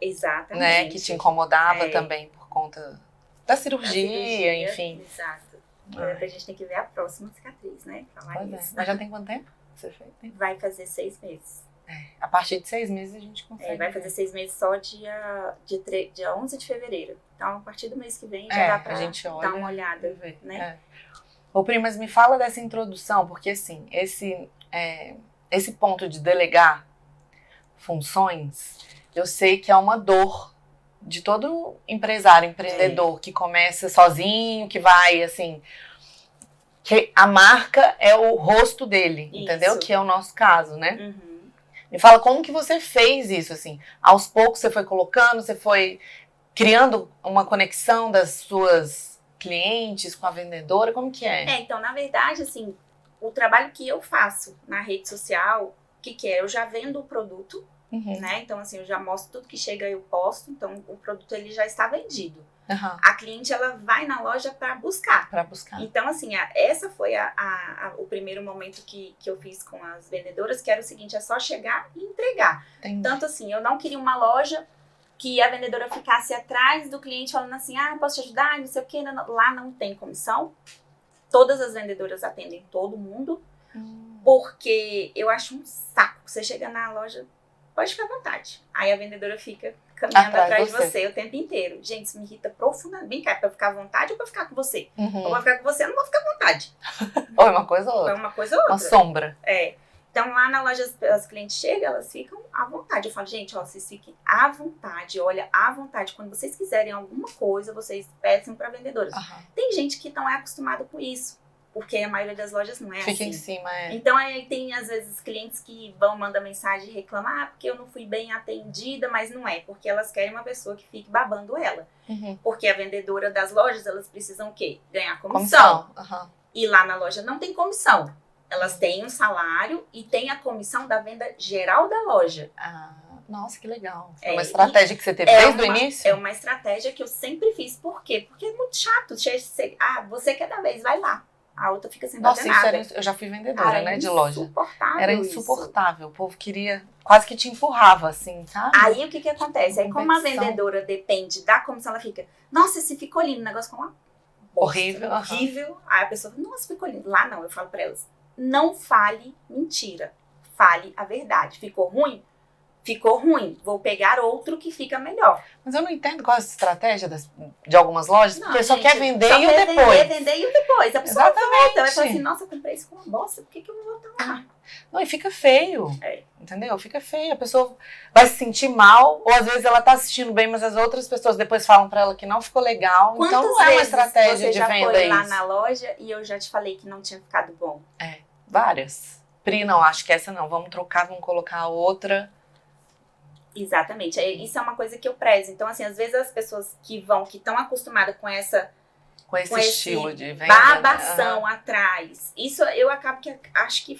exatamente. Né, que te incomodava também por conta da cirurgia, enfim. Exato. A gente tem que ver a próxima cicatriz, né? Falar isso. Mas já tem quanto tempo você fez? Vai fazer 6 meses. A partir de 6 meses a gente consegue. Vai fazer 6 meses só dia 11 de fevereiro. Então, a partir do mês que vem já dá pra dar uma olhada. Né? Ô, Pri, mas me fala dessa introdução, porque assim, esse ponto de delegar funções, eu sei que é uma dor de todo empresário, empreendedor que começa sozinho, que vai assim, que a marca é o rosto dele, entendeu? Que é o nosso caso, né? Me fala como que você fez isso, assim, aos poucos você foi colocando, você foi criando uma conexão das suas clientes com a vendedora, como que é? Então, na verdade, assim, o trabalho que eu faço na rede social, o que é? Eu já vendo o produto, né? Então, assim, eu já mostro tudo que chega, eu posto. Então, o produto, ele já está vendido. A cliente, ela vai na loja para buscar. Então, assim, essa foi o primeiro momento que eu fiz com as vendedoras, que era o seguinte, é só chegar e entregar. Entendi. Tanto assim, eu não queria uma loja que a vendedora ficasse atrás do cliente falando assim, posso te ajudar, não sei o quê. Lá não tem comissão. Todas as vendedoras atendem todo mundo, porque eu acho um saco. Você chega na loja, pode ficar à vontade. Aí a vendedora fica caminhando atrás de você o tempo inteiro. Gente, isso me irrita profundamente. Vem cá, pra ficar à vontade ou pra ficar com você? Ou pra ficar com você, eu não vou ficar à vontade. Ou é uma coisa ou outra. Ou é uma coisa ou outra. Uma sombra. Então, lá na loja, as clientes chegam, elas ficam à vontade. Eu falo, gente, vocês fiquem à vontade. Olha, à vontade. Quando vocês quiserem alguma coisa, vocês peçam para vendedoras. Tem gente que não é acostumada com isso. Porque a maioria das lojas não é assim. Fica em cima, Então, aí tem, às vezes, clientes que mandam mensagem e reclamam, porque eu não fui bem atendida, mas não é. Porque elas querem uma pessoa que fique babando ela. Porque a vendedora das lojas, elas precisam o quê? Ganhar comissão. E lá na loja não tem comissão. Elas têm um salário e tem a comissão da venda geral da loja. Nossa, que legal. É uma estratégia que você teve desde o início? É uma estratégia que eu sempre fiz. Por quê? Porque é muito chato. Você quer da vez, vai lá. A outra fica sem fazer nada. Eu já fui vendedora, né, de loja. Era insuportável. O povo queria, quase que te empurrava, assim, sabe? Aí, o que acontece? Aí, como a vendedora depende da comissão, ela fica, nossa, esse ficou lindo, o negócio ficou uma horrível. Aí a pessoa fala, nossa, ficou lindo. Lá não, eu falo pra elas, não fale mentira, fale a verdade. Ficou ruim? Ficou ruim, vou pegar outro que fica melhor. Mas eu não entendo qual é a estratégia de algumas lojas, porque só quer vender só e o depois. Vender e o depois. A pessoa volta, vai falar assim, nossa, eu comprei isso com uma bosta, por que eu vou voltar lá? Não, e fica feio, entendeu? Fica feio, a pessoa vai se sentir mal, ou às vezes ela tá assistindo bem, mas as outras pessoas depois falam pra ela que não ficou legal. Então não é uma estratégia de venda isso. Você já foi lá na loja e eu já te falei que não tinha ficado bom? Várias. Pri, não, acho que essa não, vamos trocar, vamos colocar outra. Exatamente, isso é uma coisa que eu prezo. Então, assim, às vezes as pessoas que estão acostumadas com essa Com esse estilo de venda. Babação atrás. Isso eu acabo que acho que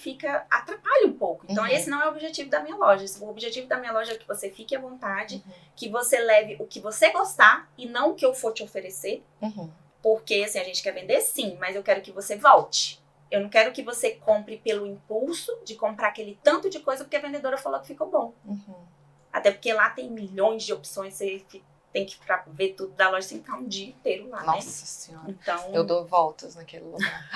atrapalha um pouco. Então esse não é o objetivo da minha loja. O objetivo da minha loja é que você fique à vontade, que você leve o que você gostar e não o que eu for te oferecer. Porque assim, a gente quer vender sim, mas eu quero que você volte. Eu não quero que você compre pelo impulso de comprar aquele tanto de coisa porque a vendedora falou que ficou bom. Até porque lá tem milhões de opções, você tem que, pra ver tudo da loja, tem que ficar um dia inteiro lá, Nossa Senhora. Então, eu dou voltas naquele lugar.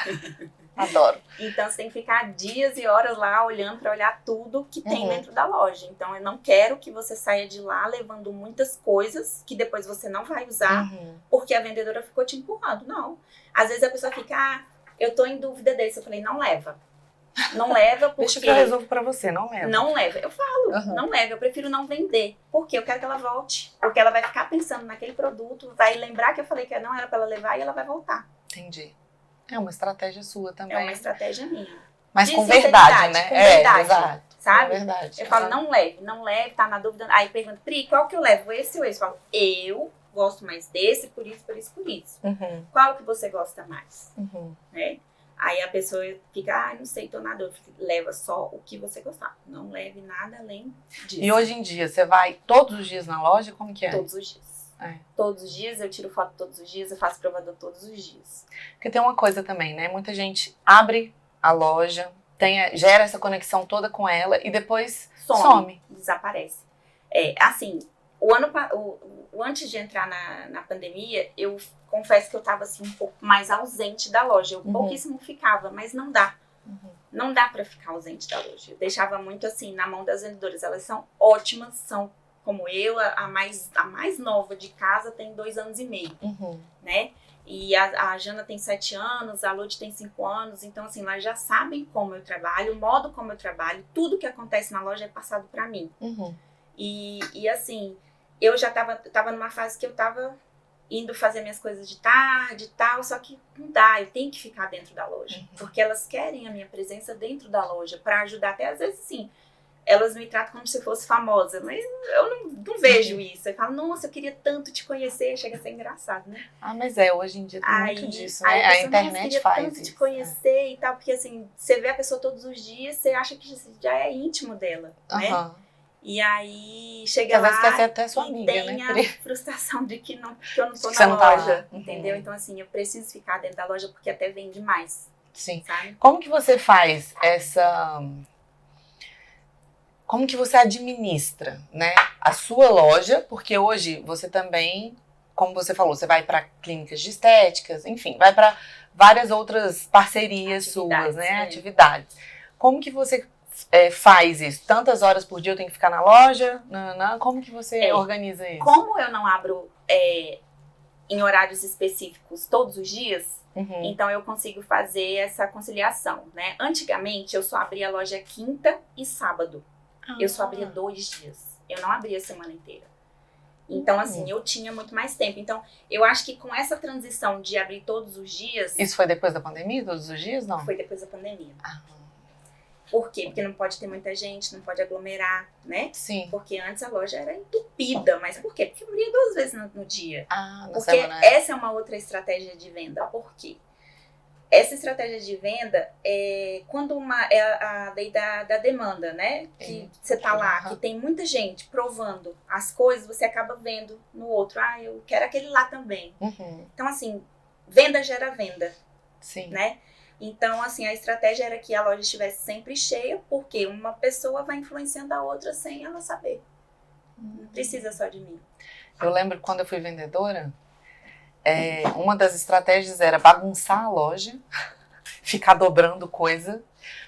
Adoro. Então você tem que ficar dias e horas lá olhando para olhar tudo que tem dentro da loja. Então eu não quero que você saia de lá levando muitas coisas que depois você não vai usar porque a vendedora ficou te empurrando. Não. Às vezes a pessoa fica, eu tô em dúvida desse. Eu falei, não leva. Não leva porque... Deixa que eu resolvo pra você, não leva. Não leva. Eu falo, não leva. Eu prefiro não vender. Porque eu quero que ela volte. Porque ela vai ficar pensando naquele produto, vai lembrar que eu falei que não era pra ela levar e ela vai voltar. Entendi. É uma estratégia sua também. É uma estratégia minha. Mas com verdade, né? Com verdade, exato. sabe? Com verdade. Eu falo, não leve, tá na dúvida. Aí pergunta, Pri, qual que eu levo? Esse ou esse? Eu falo, eu gosto mais desse, por isso. Qual que você gosta mais? Né? Aí a pessoa fica, não sei, tô na dúvida. Leva só o que você gostar. Não leve nada além disso. E hoje em dia, você vai todos os dias na loja? Como que é? Todos os dias. Todos os dias, eu tiro foto todos os dias, eu faço provador todos os dias. Porque tem uma coisa também, né? Muita gente abre a loja, gera essa conexão toda com ela e depois some. Desaparece. Assim, antes de entrar na pandemia, eu confesso que eu tava assim, um pouco mais ausente da loja. Eu pouquíssimo ficava, mas não dá. Não dá pra ficar ausente da loja. Eu deixava muito assim, na mão das vendedoras. Elas são ótimas, são como eu, a mais nova de casa tem 2 anos e meio, né? E a Jana tem 7 anos, a Lud tem 5 anos, então assim, elas já sabem como eu trabalho, o modo como eu trabalho, tudo que acontece na loja é passado pra mim. E assim, eu já tava numa fase que eu tava indo fazer minhas coisas de tarde e tal, só que não dá, eu tenho que ficar dentro da loja, porque elas querem a minha presença dentro da loja, pra ajudar, até às vezes assim, elas me tratam como se fosse famosa, mas eu não vejo isso. Eu falo, nossa, eu queria tanto te conhecer, chega a ser engraçado, né? Mas hoje em dia tem muito disso, né? A internet faz isso. Eu queria tanto te conhecer e tal, porque assim, você vê a pessoa todos os dias, você acha que já é íntimo dela, né? E aí, chega lá às vezes quer ser até sua amiga, tem né? a frustração de que eu não tô na loja, entendeu? Então assim, eu preciso ficar dentro da loja porque até vende mais. Sim. Sabe? Como que você faz como que você administra, né, a sua loja? Porque hoje você também, como você falou, você vai para clínicas de estéticas, enfim, vai para várias outras parcerias suas, né, atividades. Como que você faz isso? Tantas horas por dia eu tenho que ficar na loja? Como que você organiza isso? Como eu não abro em horários específicos todos os dias, então eu consigo fazer essa conciliação, né? Antigamente eu só abria a loja quinta e sábado. Eu só abria 2 dias. Eu não abria a semana inteira. Então, assim, eu tinha muito mais tempo. Então, eu acho que com essa transição de abrir todos os dias... Isso foi depois da pandemia, todos os dias, não? Foi depois da pandemia. Por quê? Porque não pode ter muita gente, não pode aglomerar, né? Sim. Porque antes a loja era entupida. Mas por quê? Porque eu abria 2 vezes no dia. Porque essa é uma outra estratégia de venda. Por quê? Essa estratégia de venda é quando é a lei da demanda, né? Que você tá lá, que tem muita gente provando as coisas, você acaba vendo no outro. Eu quero aquele lá também. Então, assim, venda gera venda. Sim. Né? Então, assim, a estratégia era que a loja estivesse sempre cheia, porque uma pessoa vai influenciando a outra sem ela saber. Não precisa só de mim. Eu lembro que quando eu fui vendedora, uma das estratégias era bagunçar a loja, ficar dobrando coisa,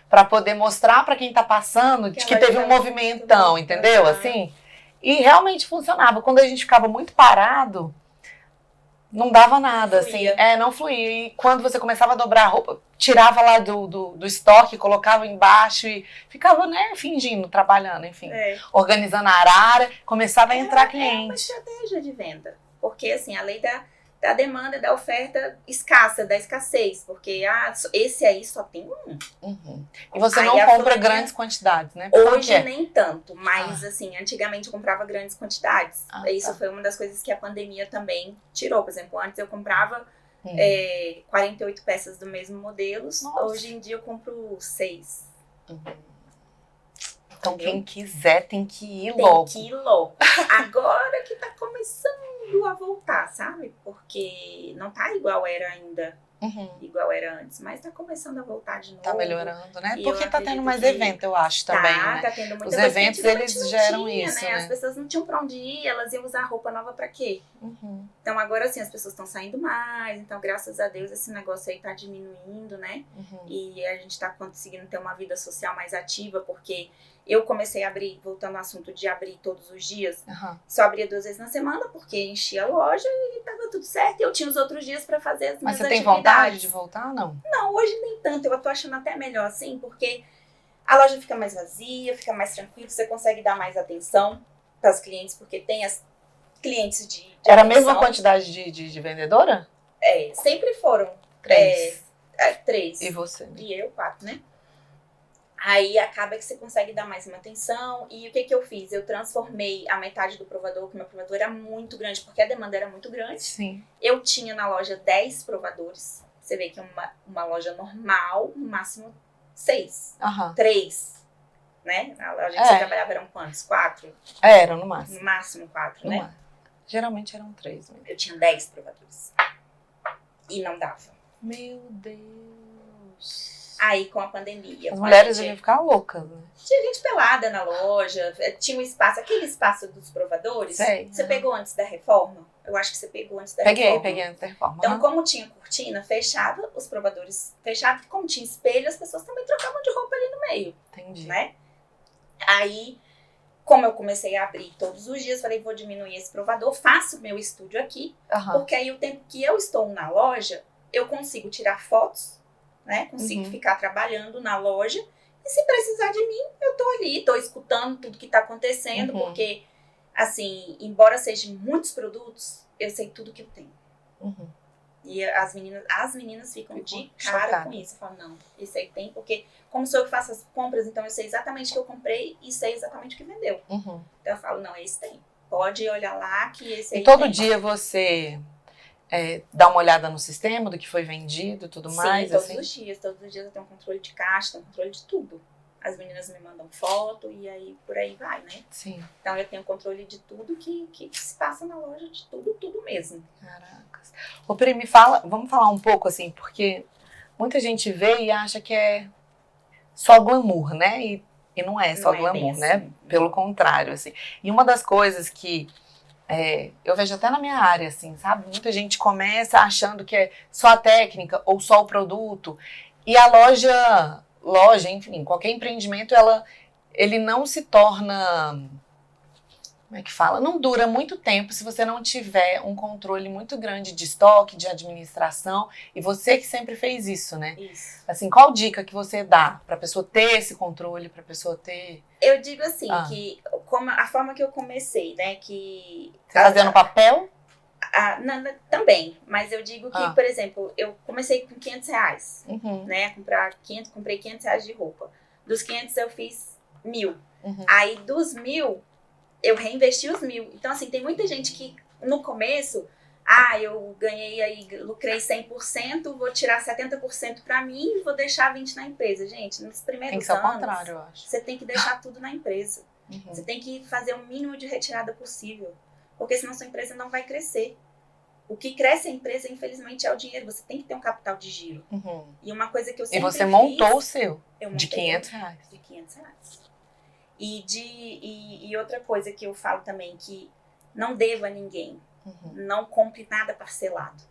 para poder mostrar para quem tá passando que teve um movimentão, entendeu? Assim, e realmente funcionava. Quando a gente ficava muito parado, não dava nada, assim, não fluía. E quando você começava a dobrar a roupa, tirava lá do estoque, colocava embaixo e ficava, né, fingindo, trabalhando, enfim, organizando a arara, começava a entrar cliente. É uma estratégia de venda, porque assim, a lei da demanda e da oferta escassa, da escassez, porque esse aí só tem um. E você não compra grandes quantidades, né? Hoje nem tanto, mas assim, antigamente eu comprava grandes quantidades. Isso foi uma das coisas que a pandemia também tirou. Por exemplo, antes eu comprava 48 peças do mesmo modelo. Nossa. Hoje em dia eu compro 6. Então quem quiser tem que ir Tem logo. que ir logo. Agora que tá começando a voltar, sabe? Porque não tá igual era ainda. Igual era antes, mas tá começando a voltar de novo. Tá melhorando, né? E Porque tá tendo mais evento, eu acho, também, né? Tá tendo muita Os coisa eventos, que eles não geram tinha, isso, né? né? As pessoas não tinham pra onde ir, elas iam usar roupa nova pra quê? Então agora sim, as pessoas estão saindo mais, então graças a Deus esse negócio aí tá diminuindo, né? E a gente tá conseguindo ter uma vida social mais ativa, porque eu comecei a abrir, voltando ao assunto de abrir todos os dias, só abria 2 vezes na semana, porque enchia a loja e tava tudo certo. E eu tinha os outros dias pra fazer as minhas atividades. Mas você tem vontade de voltar ou não? Não, hoje nem tanto. Eu tô achando até melhor assim, porque a loja fica mais vazia, fica mais tranquilo, você consegue dar mais atenção para os clientes, porque tem as clientes de Era atenção. a mesma quantidade de vendedora? Sempre foram 3. 3. E você? E eu, 4, né? Aí acaba que você consegue dar mais uma atenção. E o que eu fiz? Eu transformei a metade do provador, porque meu provador era muito grande, porque a demanda era muito grande. Sim. Eu tinha na loja 10 provadores. Você vê que uma loja normal, no máximo 6. 3. Né? Na loja que você trabalhava eram quantos? 4? Eram no máximo. No máximo 4, né? Geralmente eram 3 mesmo. Eu tinha 10 provadores. E não dava. Meu Deus. Aí, com a pandemia... As mulheres iam ficar loucas, né? Tinha gente pelada na loja, tinha um espaço, aquele espaço dos provadores. Sei. Você pegou antes da reforma? Eu acho que você pegou antes da reforma. Peguei antes da reforma. Então, como tinha cortina, fechava, os provadores fechavam, como tinha espelho, as pessoas também trocavam de roupa ali no meio. Entendi. Né? Aí, como eu comecei a abrir todos os dias, falei, vou diminuir esse provador, faço meu estúdio aqui, porque aí o tempo que eu estou na loja, eu consigo tirar fotos, né? Consigo ficar trabalhando na loja, e se precisar de mim, eu tô ali, tô escutando tudo que tá acontecendo, porque, assim, embora sejam muitos produtos, eu sei tudo que eu tenho. E as meninas ficam de cara com isso. Eu falo, não, isso aí tem, porque como sou eu que faço as compras, então eu sei exatamente o que eu comprei e sei exatamente o que vendeu. Então eu falo, não, esse tem. Pode olhar lá que esse aí tem. E todo tem. dia você dá uma olhada no sistema do que foi vendido e tudo mais? Sim, todos os dias eu tenho um controle de caixa, tenho um controle de tudo. As meninas me mandam foto e aí por aí vai, né? Sim. Então eu tenho controle de tudo que se passa na loja, de tudo mesmo. Caracas. Ô, Pri, vamos falar um pouco assim, porque muita gente vê e acha que é só glamour, né? E não é só glamour, né? Assim. Pelo contrário, assim. E uma das coisas que eu vejo até na minha área, assim, sabe? Muita gente começa achando que é só a técnica ou só o produto. E a loja, enfim, qualquer empreendimento, ele não se torna... Como é que fala? Não dura muito tempo se você não tiver um controle muito grande de estoque, de administração. E você que sempre fez isso, né? Isso. Assim, qual dica que você dá pra pessoa ter esse controle, pra pessoa ter... Eu digo assim, que como a forma que eu comecei, né, que... Você fazia no papel? Também, mas eu digo que, por exemplo, eu comecei com R$500, né, comprei R$500 de roupa. Dos 500 eu fiz 1.000. Aí dos 1.000, eu reinvesti os 1.000. Então, assim, tem muita gente que no começo, eu ganhei aí, lucrei 100%, vou tirar 70% pra mim e vou deixar 20% na empresa. Gente, nos primeiros tem que ser anos, ao contrário, eu acho. Você tem que deixar tudo na empresa. Você tem que fazer o mínimo de retirada possível, porque senão sua empresa não vai crescer. O que cresce a empresa, infelizmente, é o dinheiro. Você tem que ter um capital de giro. E uma coisa que eu sempre fiz... E você montou o seu, de R$500. R$500. De R$500. E outra coisa que eu falo também, que não deva a ninguém. Não compre nada parcelado.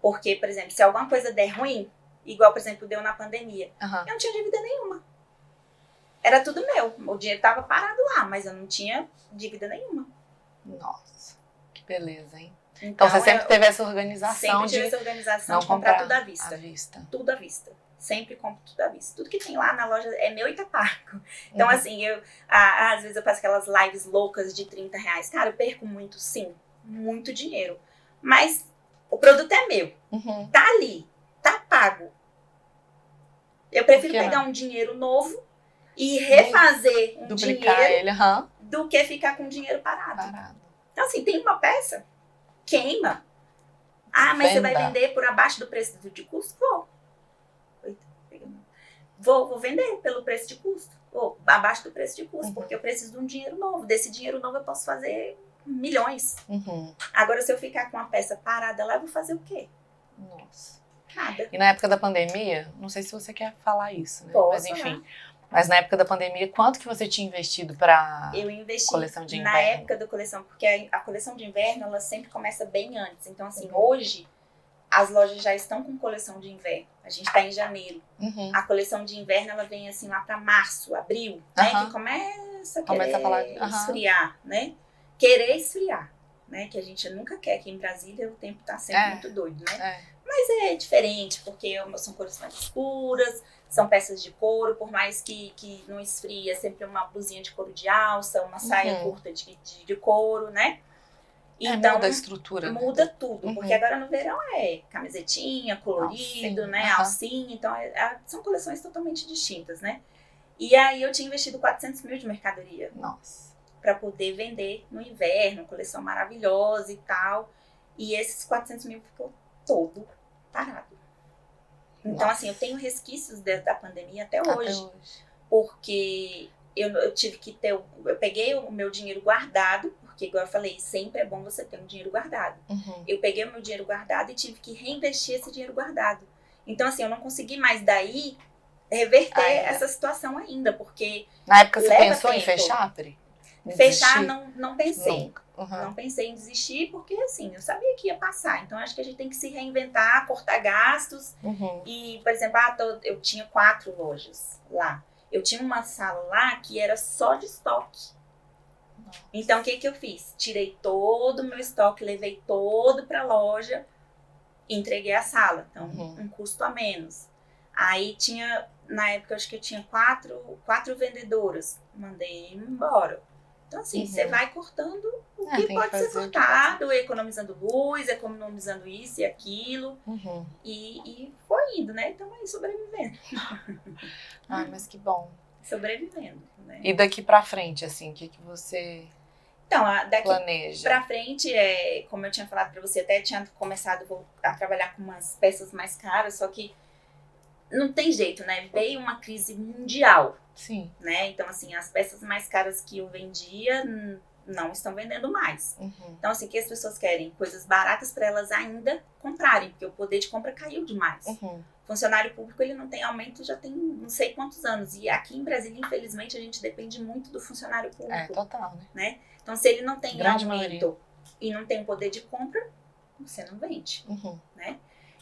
Porque, por exemplo, se alguma coisa der ruim, igual, por exemplo, deu na pandemia, eu não tinha dívida nenhuma. Era tudo meu. O dinheiro estava parado lá, mas eu não tinha dívida nenhuma. Nossa, que beleza, hein? Então você sempre teve essa organização sempre tive essa organização de comprar tudo à vista. Tudo à vista. Sempre compro tudo à vista. Tudo que tem lá na loja é meu e tá pago. Então, assim, às vezes eu faço aquelas lives loucas de R$30. Cara, eu perco muito, sim. Muito dinheiro. Mas o produto é meu. Tá ali. Tá pago. Eu prefiro pegar um dinheiro novo e refazer um duplicar dinheiro ele, do que ficar com o dinheiro parado. Então, assim, tem uma peça, queima. Ah, mas você vai vender por abaixo do preço de custo? Vou vender pelo preço de custo. Ou abaixo do preço de custo, porque eu preciso de um dinheiro novo. Desse dinheiro novo eu posso fazer milhões. Agora, se eu ficar com uma peça parada lá, eu vou fazer o quê? Nossa. Nada. E na época da pandemia, não sei se você quer falar isso, né? Posso, mas enfim. Mas na época da pandemia, quanto que você tinha investido para coleção de inverno? Na época da coleção, porque a coleção de inverno, ela sempre começa bem antes. Então, assim, hoje, as lojas já estão com coleção de inverno. A gente está em janeiro. A coleção de inverno, ela vem assim lá para março, abril, né? Que começa a falar esfriar, né? Querer esfriar, né? Que a gente nunca quer. Aqui em Brasília, o tempo tá sempre muito doido, né? Mas é diferente, porque são cores mais escuras, são peças de couro, por mais que não esfria, é sempre uma blusinha de couro de alça, uma saia curta de couro, né? Então, muda a estrutura. Muda tudo, porque agora no verão é camisetinha, colorido, né? Alcinha, então são coleções totalmente distintas, né? E aí eu tinha investido 400 mil de mercadoria. Nossa. Para poder vender no inverno, coleção maravilhosa e tal. E esses 400 mil ficou todo parado. Então, assim, eu tenho resquícios da pandemia até hoje. Porque eu tive que ter... Eu peguei o meu dinheiro guardado, porque, igual eu falei, sempre é bom você ter um dinheiro guardado. Eu peguei o meu dinheiro guardado e tive que reinvestir esse dinheiro guardado. Então, assim, eu não consegui mais daí reverter essa situação ainda, porque... Na época você pensou em fechar, Pri? Fechar, não pensei. Não pensei em desistir, porque assim, eu sabia que ia passar. Então, acho que a gente tem que se reinventar, cortar gastos. E, por exemplo, eu tinha 4 lojas lá. Eu tinha uma sala lá que era só de estoque. Então, o que eu fiz? Tirei todo o meu estoque, levei todo para a loja e entreguei a sala. Então, um custo a menos. Aí tinha, na época, acho que eu tinha 4 vendedoras. Mandei embora. Então, assim, você vai cortando o que pode ser cortado, economizando luz, economizando isso e aquilo. E foi indo, né? Então, aí sobrevivendo. Ai, mas que bom. Sobrevivendo, né? E daqui pra frente, assim, o que você daqui planeja? Pra frente, como eu tinha falado pra você, até tinha começado a trabalhar com umas peças mais caras, só que não tem jeito, né? Veio uma crise mundial. Sim. Né? Então, assim, as peças mais caras que eu vendia não estão vendendo mais. Então, assim, o que as pessoas querem? Coisas baratas para elas ainda comprarem, porque o poder de compra caiu demais. Funcionário público, ele não tem aumento já tem não sei quantos anos. E aqui em Brasília, infelizmente, a gente depende muito do funcionário público. Total, né? Então, se ele não tem Grande aumento maioria. E não tem poder de compra, você não vende, né?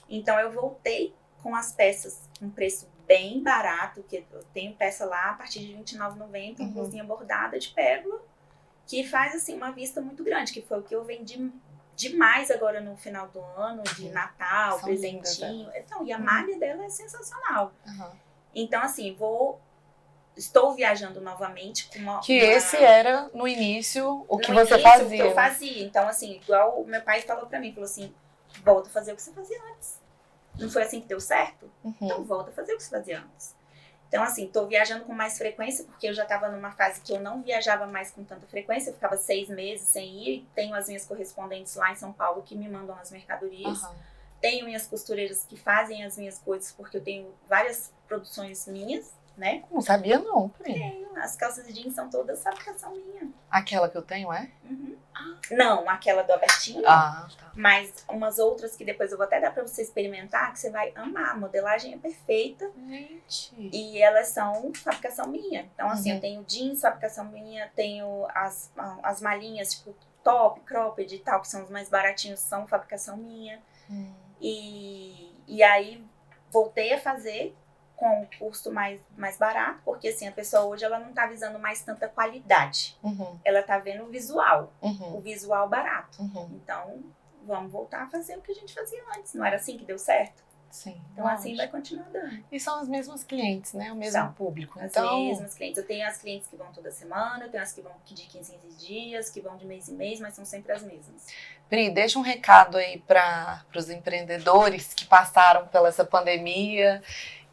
Então, eu voltei com as peças com preço bem barato, que eu tenho peça lá a partir de R$29,90, uma blusinha bordada de pérola, que faz assim uma vista muito grande, que foi o que eu vendi demais agora no final do ano, de Natal, São presentinho. Então, e a malha dela é sensacional. Então, assim, estou viajando novamente com uma... esse era, no início, o que você fazia. O que eu fazia. Então, assim, igual o meu pai falou pra mim, falou assim, volta a fazer o que você fazia antes. Não foi assim que deu certo? Então volta a fazer o que você fazia antes. Então, assim, tô viajando com mais frequência, porque eu já tava numa fase que eu não viajava mais com tanta frequência. Eu ficava 6 meses sem ir. Tenho as minhas correspondentes lá em São Paulo que me mandam as mercadorias. Tenho minhas costureiras que fazem as minhas coisas, porque eu tenho várias produções minhas, né? Não sabia não, Pri. Tenho. As calças jeans são todas fabricação minha. Aquela que eu tenho, é? Não, aquela do Albertinho. Tá. Mas umas outras que depois eu vou até dar pra você experimentar, que você vai amar. A modelagem é perfeita. Gente. E elas são fabricação minha. Então, assim, eu tenho jeans, fabricação minha, tenho as malhinhas, tipo top, cropped e tal, que são os mais baratinhos, são fabricação minha. E aí voltei a fazer com um custo mais barato, porque assim, a pessoa hoje ela não tá visando mais tanta qualidade. Ela tá vendo o visual barato. Então, vamos voltar a fazer o que a gente fazia antes. Não era assim que deu certo? Sim. Então, assim vai continuar dando. E são as mesmas clientes, né? O mesmo público. As mesmas clientes. Eu tenho as clientes que vão toda semana, eu tenho as que vão de 15 em 15 dias, que vão de mês em mês, mas são sempre as mesmas. Pri, deixa um recado aí para os empreendedores que passaram pela essa pandemia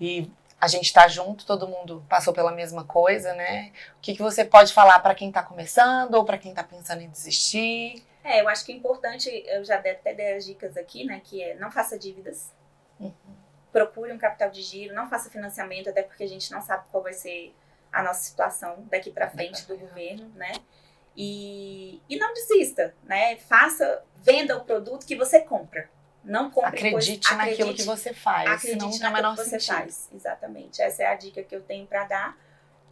e a gente tá junto, todo mundo passou pela mesma coisa, né? O que você pode falar para quem tá começando ou para quem tá pensando em desistir? Eu acho que é importante, eu já até dei as dicas aqui, né, que é não faça dívidas, procure um capital de giro, não faça financiamento, até porque a gente não sabe qual vai ser a nossa situação daqui para frente do governo, né? E não desista, né? Venda o produto que você compra. Não compre acredite naquilo que você faz. Acredite naquilo que você faz. Exatamente. Essa é a dica que eu tenho para dar.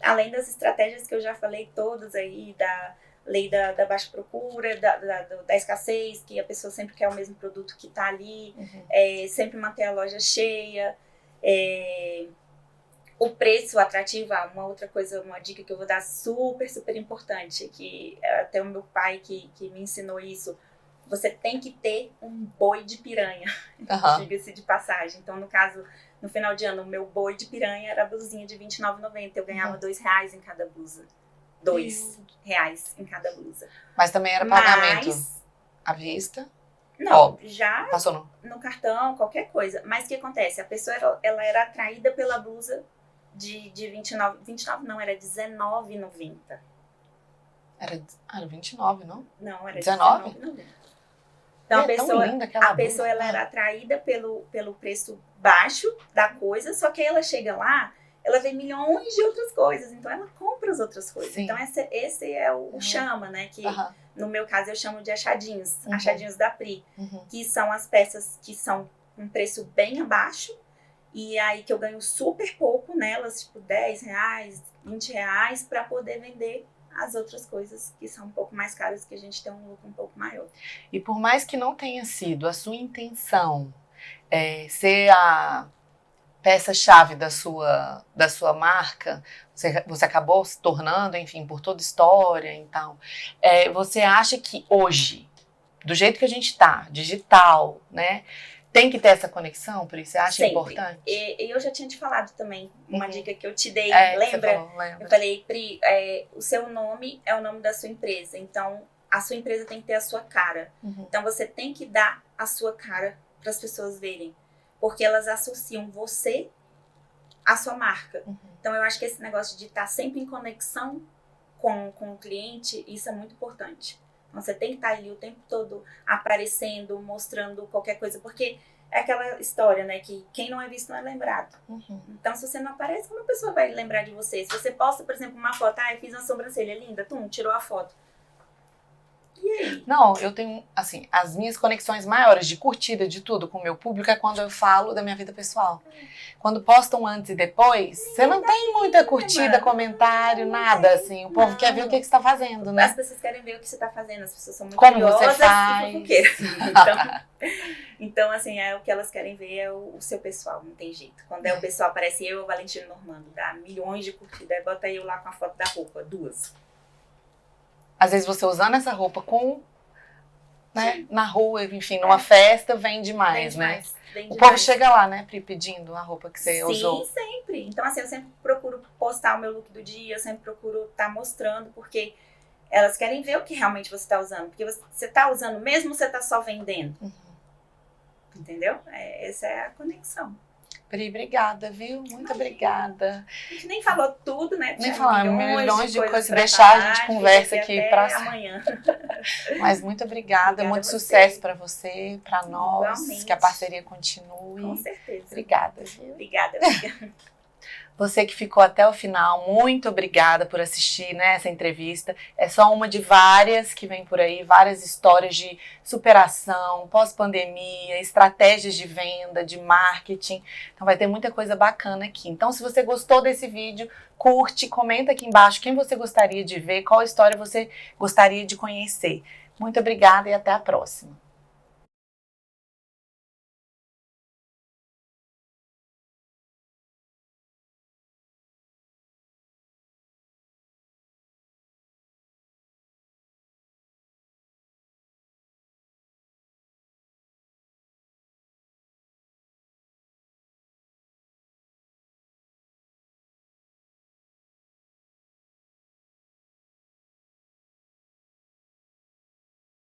Além das estratégias que eu já falei todas aí, da lei da baixa procura, da escassez, que a pessoa sempre quer o mesmo produto que está ali, sempre manter a loja cheia, o preço atrativo. Uma outra coisa, uma dica que eu vou dar super, super importante, que até o meu pai que me ensinou isso, você tem que ter um boi de piranha, diga-se de passagem. Então, no caso, no final de ano, o meu boi de piranha era a blusinha de R$29,90, eu ganhava R$2 em cada blusa. R$2 em cada blusa. Mas também era pagamento à vista? Não, já passou no cartão, qualquer coisa. Mas o que acontece? A pessoa ela era atraída pela blusa de 29 não, era R$19,90. Era 29, não? Não, era R$19,90. Então a pessoa ela era atraída pelo preço baixo da coisa, só que aí ela chega lá, ela vê milhões de outras coisas, então ela compra as outras coisas. Sim. Então esse é o chama, né? Que no meu caso eu chamo de achadinhos, achadinhos da Pri, que são as peças que são um preço bem abaixo, e aí que eu ganho super pouco nelas, tipo R$10, R$20, para poder vender as outras coisas que são um pouco mais caras, que a gente tem um lucro um pouco maior. E por mais que não tenha sido a sua intenção ser a peça-chave da sua marca, você acabou se tornando, enfim, por toda história, então, você acha que hoje, do jeito que a gente tá, digital, né, tem que ter essa conexão, por isso você acha importante? E eu já tinha te falado também, uma dica que eu te dei, lembra? Lembra? Eu falei, Pri, o seu nome é o nome da sua empresa, então a sua empresa tem que ter a sua cara. Então você tem que dar a sua cara para as pessoas verem, porque elas associam você à sua marca. Então eu acho que esse negócio de estar sempre em conexão com o cliente, isso é muito importante. Então, você tem que estar ali o tempo todo aparecendo, mostrando qualquer coisa, porque é aquela história, né, que quem não é visto não é lembrado. Então, se você não aparece, como a pessoa vai lembrar de você? Se você posta, por exemplo, uma foto, eu fiz uma sobrancelha linda, tirou a foto. E aí? Não, eu tenho, assim, as minhas conexões maiores de curtida, de tudo com o meu público é quando eu falo da minha vida pessoal. Quando postam antes e depois, você não tem muita curtida, comentário, nada, assim. O povo quer ver o que você está fazendo, né? As pessoas querem ver o que você está fazendo, as pessoas são muito curiosas e fofoqueiras. Então, assim, o que elas querem ver é o seu pessoal, não tem jeito. Quando o pessoal aparece eu e o Valentino Normando, dá milhões de curtidas, aí bota eu lá com a foto da roupa, 2. Às vezes você usando essa roupa né, na rua, enfim, numa festa, vende mais, né? O povo chega lá, né, Pri, pedindo a roupa que você usou. Sim, sempre. Então, assim, eu sempre procuro postar o meu look do dia, eu sempre procuro estar mostrando, porque elas querem ver o que realmente você está usando. Porque você está usando mesmo ou você está só vendendo? Entendeu? Essa é a conexão. Pri, obrigada, viu? Muito obrigada. A gente nem falou tudo, né? Nem falamos milhões de coisas. Se deixar, a gente conversa aqui para amanhã. Mas muito obrigada. Muito sucesso para você, para nós. Igualmente. Que a parceria continue. Com certeza. Obrigada, viu? Obrigada. Você que ficou até o final, muito obrigada por assistir, né, essa entrevista. É só uma de várias que vem por aí, várias histórias de superação, pós-pandemia, estratégias de venda, de marketing. Então vai ter muita coisa bacana aqui. Então se você gostou desse vídeo, curte, comenta aqui embaixo quem você gostaria de ver, qual história você gostaria de conhecer. Muito obrigada e até a próxima.